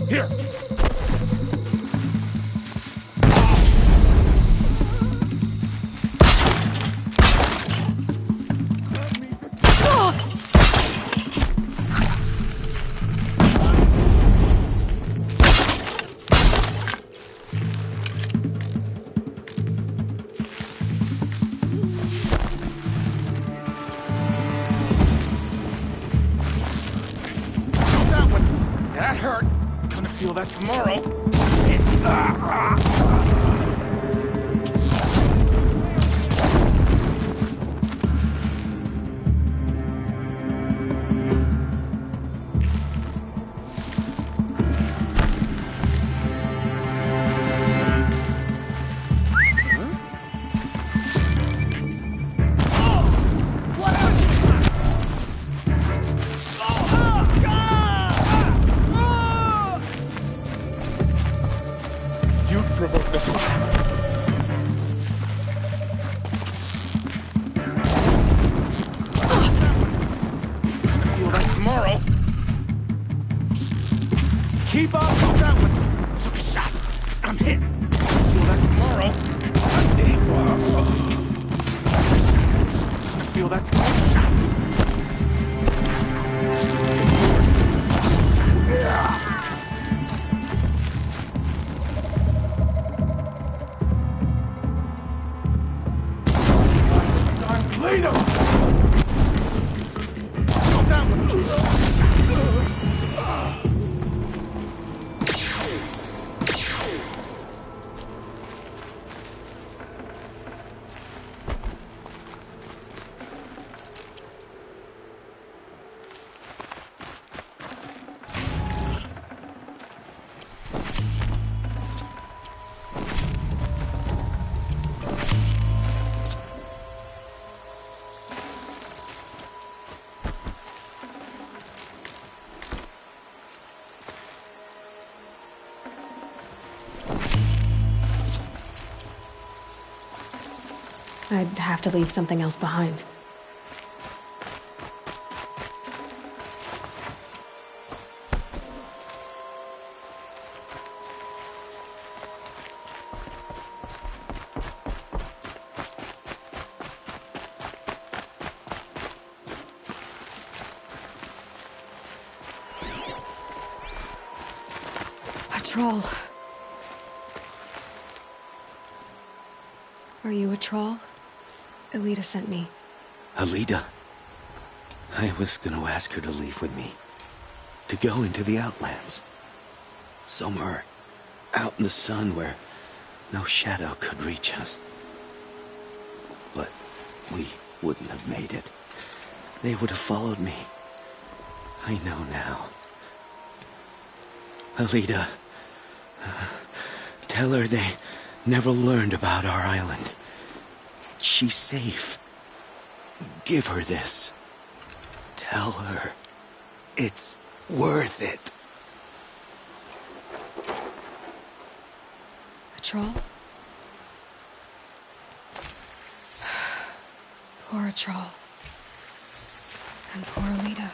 Here. That one. That hurt. Gonna feel that tomorrow. You provoked this one. Gonna feel that tomorrow. Keep up with that one. Took a shot. I'm hit. Feel that tomorrow. Gonna feel that tomorrow. Shot. Lead him! Got that one! I'd have to leave something else behind. A troll. Are you a troll? Elita sent me. Alida? I was gonna ask her to leave with me. To go into the Outlands. Somewhere out in the sun where no shadow could reach us. But we wouldn't have made it. They would have followed me. I know now. Alita, tell her they never learned about our island. She's safe. Give her this. Tell her it's worth it. A troll? Poor troll. And poor Alita.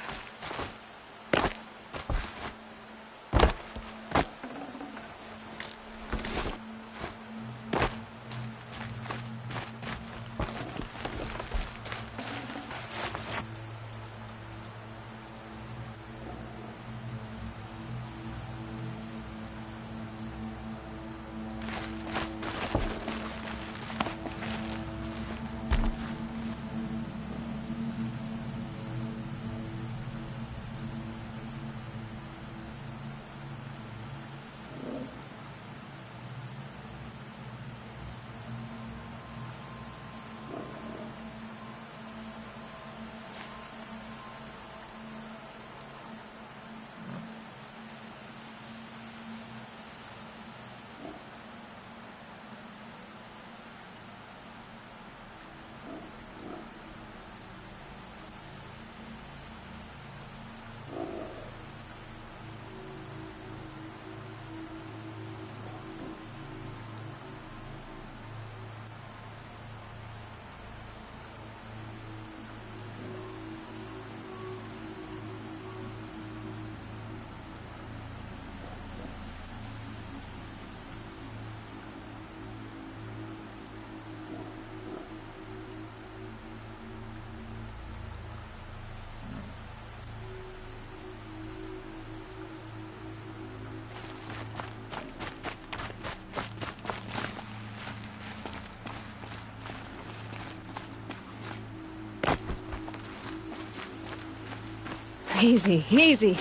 Easy, easy.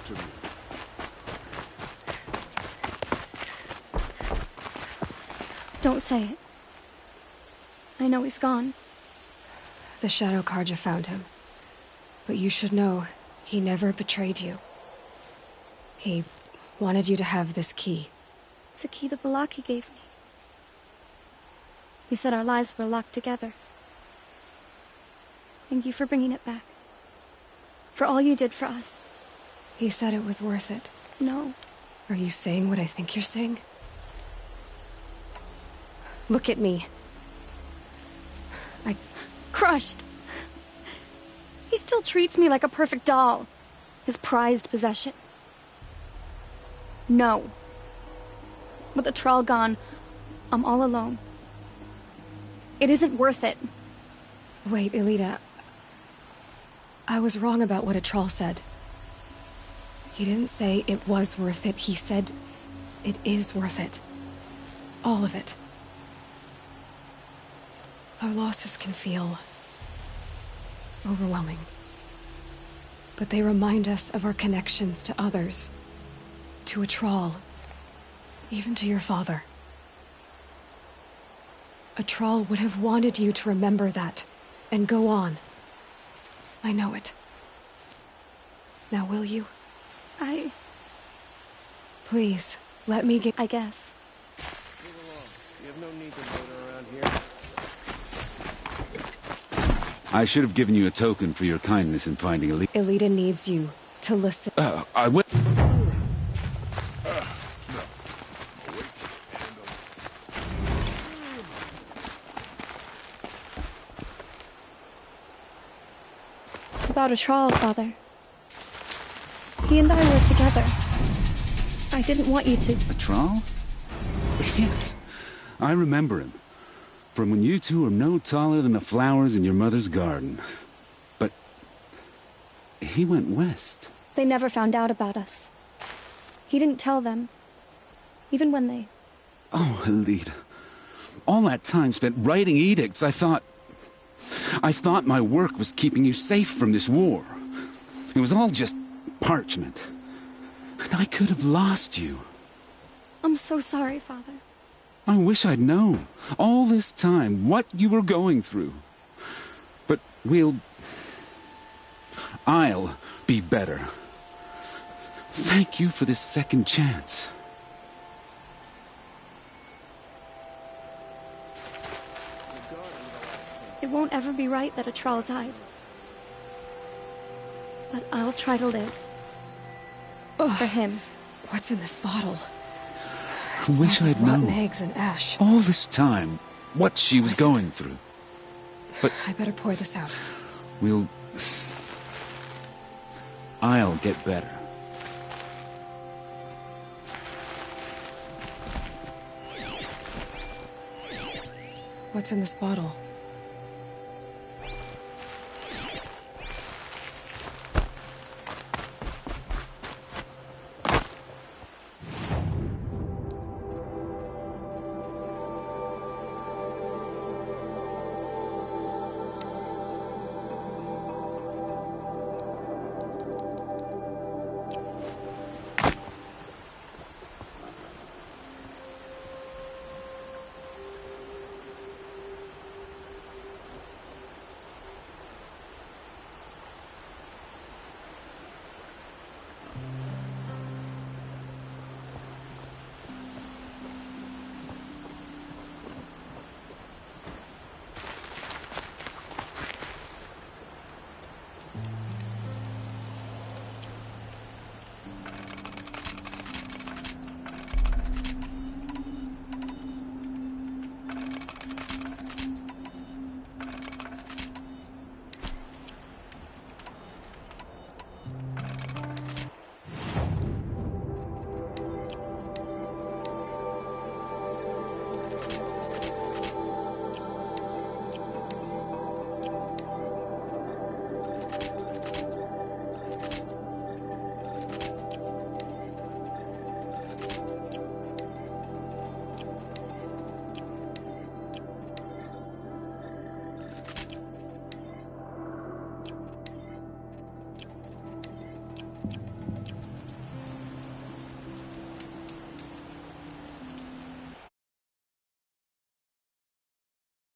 after me. Don't say it. I know he's gone. The Shadow Karja found him. But you should know, he never betrayed you. He wanted you to have this key. It's the key to the lock he gave me. He said our lives were locked together. Thank you for bringing it back. For all you did for us. He said it was worth it. No. Are you saying what I think you're saying? Look at me. Crushed. He still treats me like a perfect doll. His prized possession. No. With the Troll gone, I'm all alone. It isn't worth it. Wait, Elita. I was wrong about what a troll said. He didn't say it was worth it. He said it is worth it. All of it. Our losses can feel overwhelming. But they remind us of our connections to others. To a troll. Even to your father. A troll would have wanted you to remember that, and go on. I know it. Now will you? Please, let me get... I guess. You have no need to motor around here. I should have given you a token for your kindness in finding Elita. Elita needs you to listen. I will... It's about a troll, Father. He and I were together. I didn't want you to... A troll? Yes, I remember him. From when you two were no taller than the flowers in your mother's garden. But... he went west. They never found out about us. He didn't tell them. Even when they... Oh, Elita. All that time spent writing edicts, I thought my work was keeping you safe from this war. It was all just parchment. And I could have lost you. I'm so sorry, Father. I wish I'd known, all this time, what you were going through. But I'll be better. Thank you for this second chance. It won't ever be right that a troll died. But I'll try to live. For him. What's in this bottle? I wish I'd known. Rotten eggs and ash. All this time, what she was going through. But I better pour this out. I'll get better. What's in this bottle?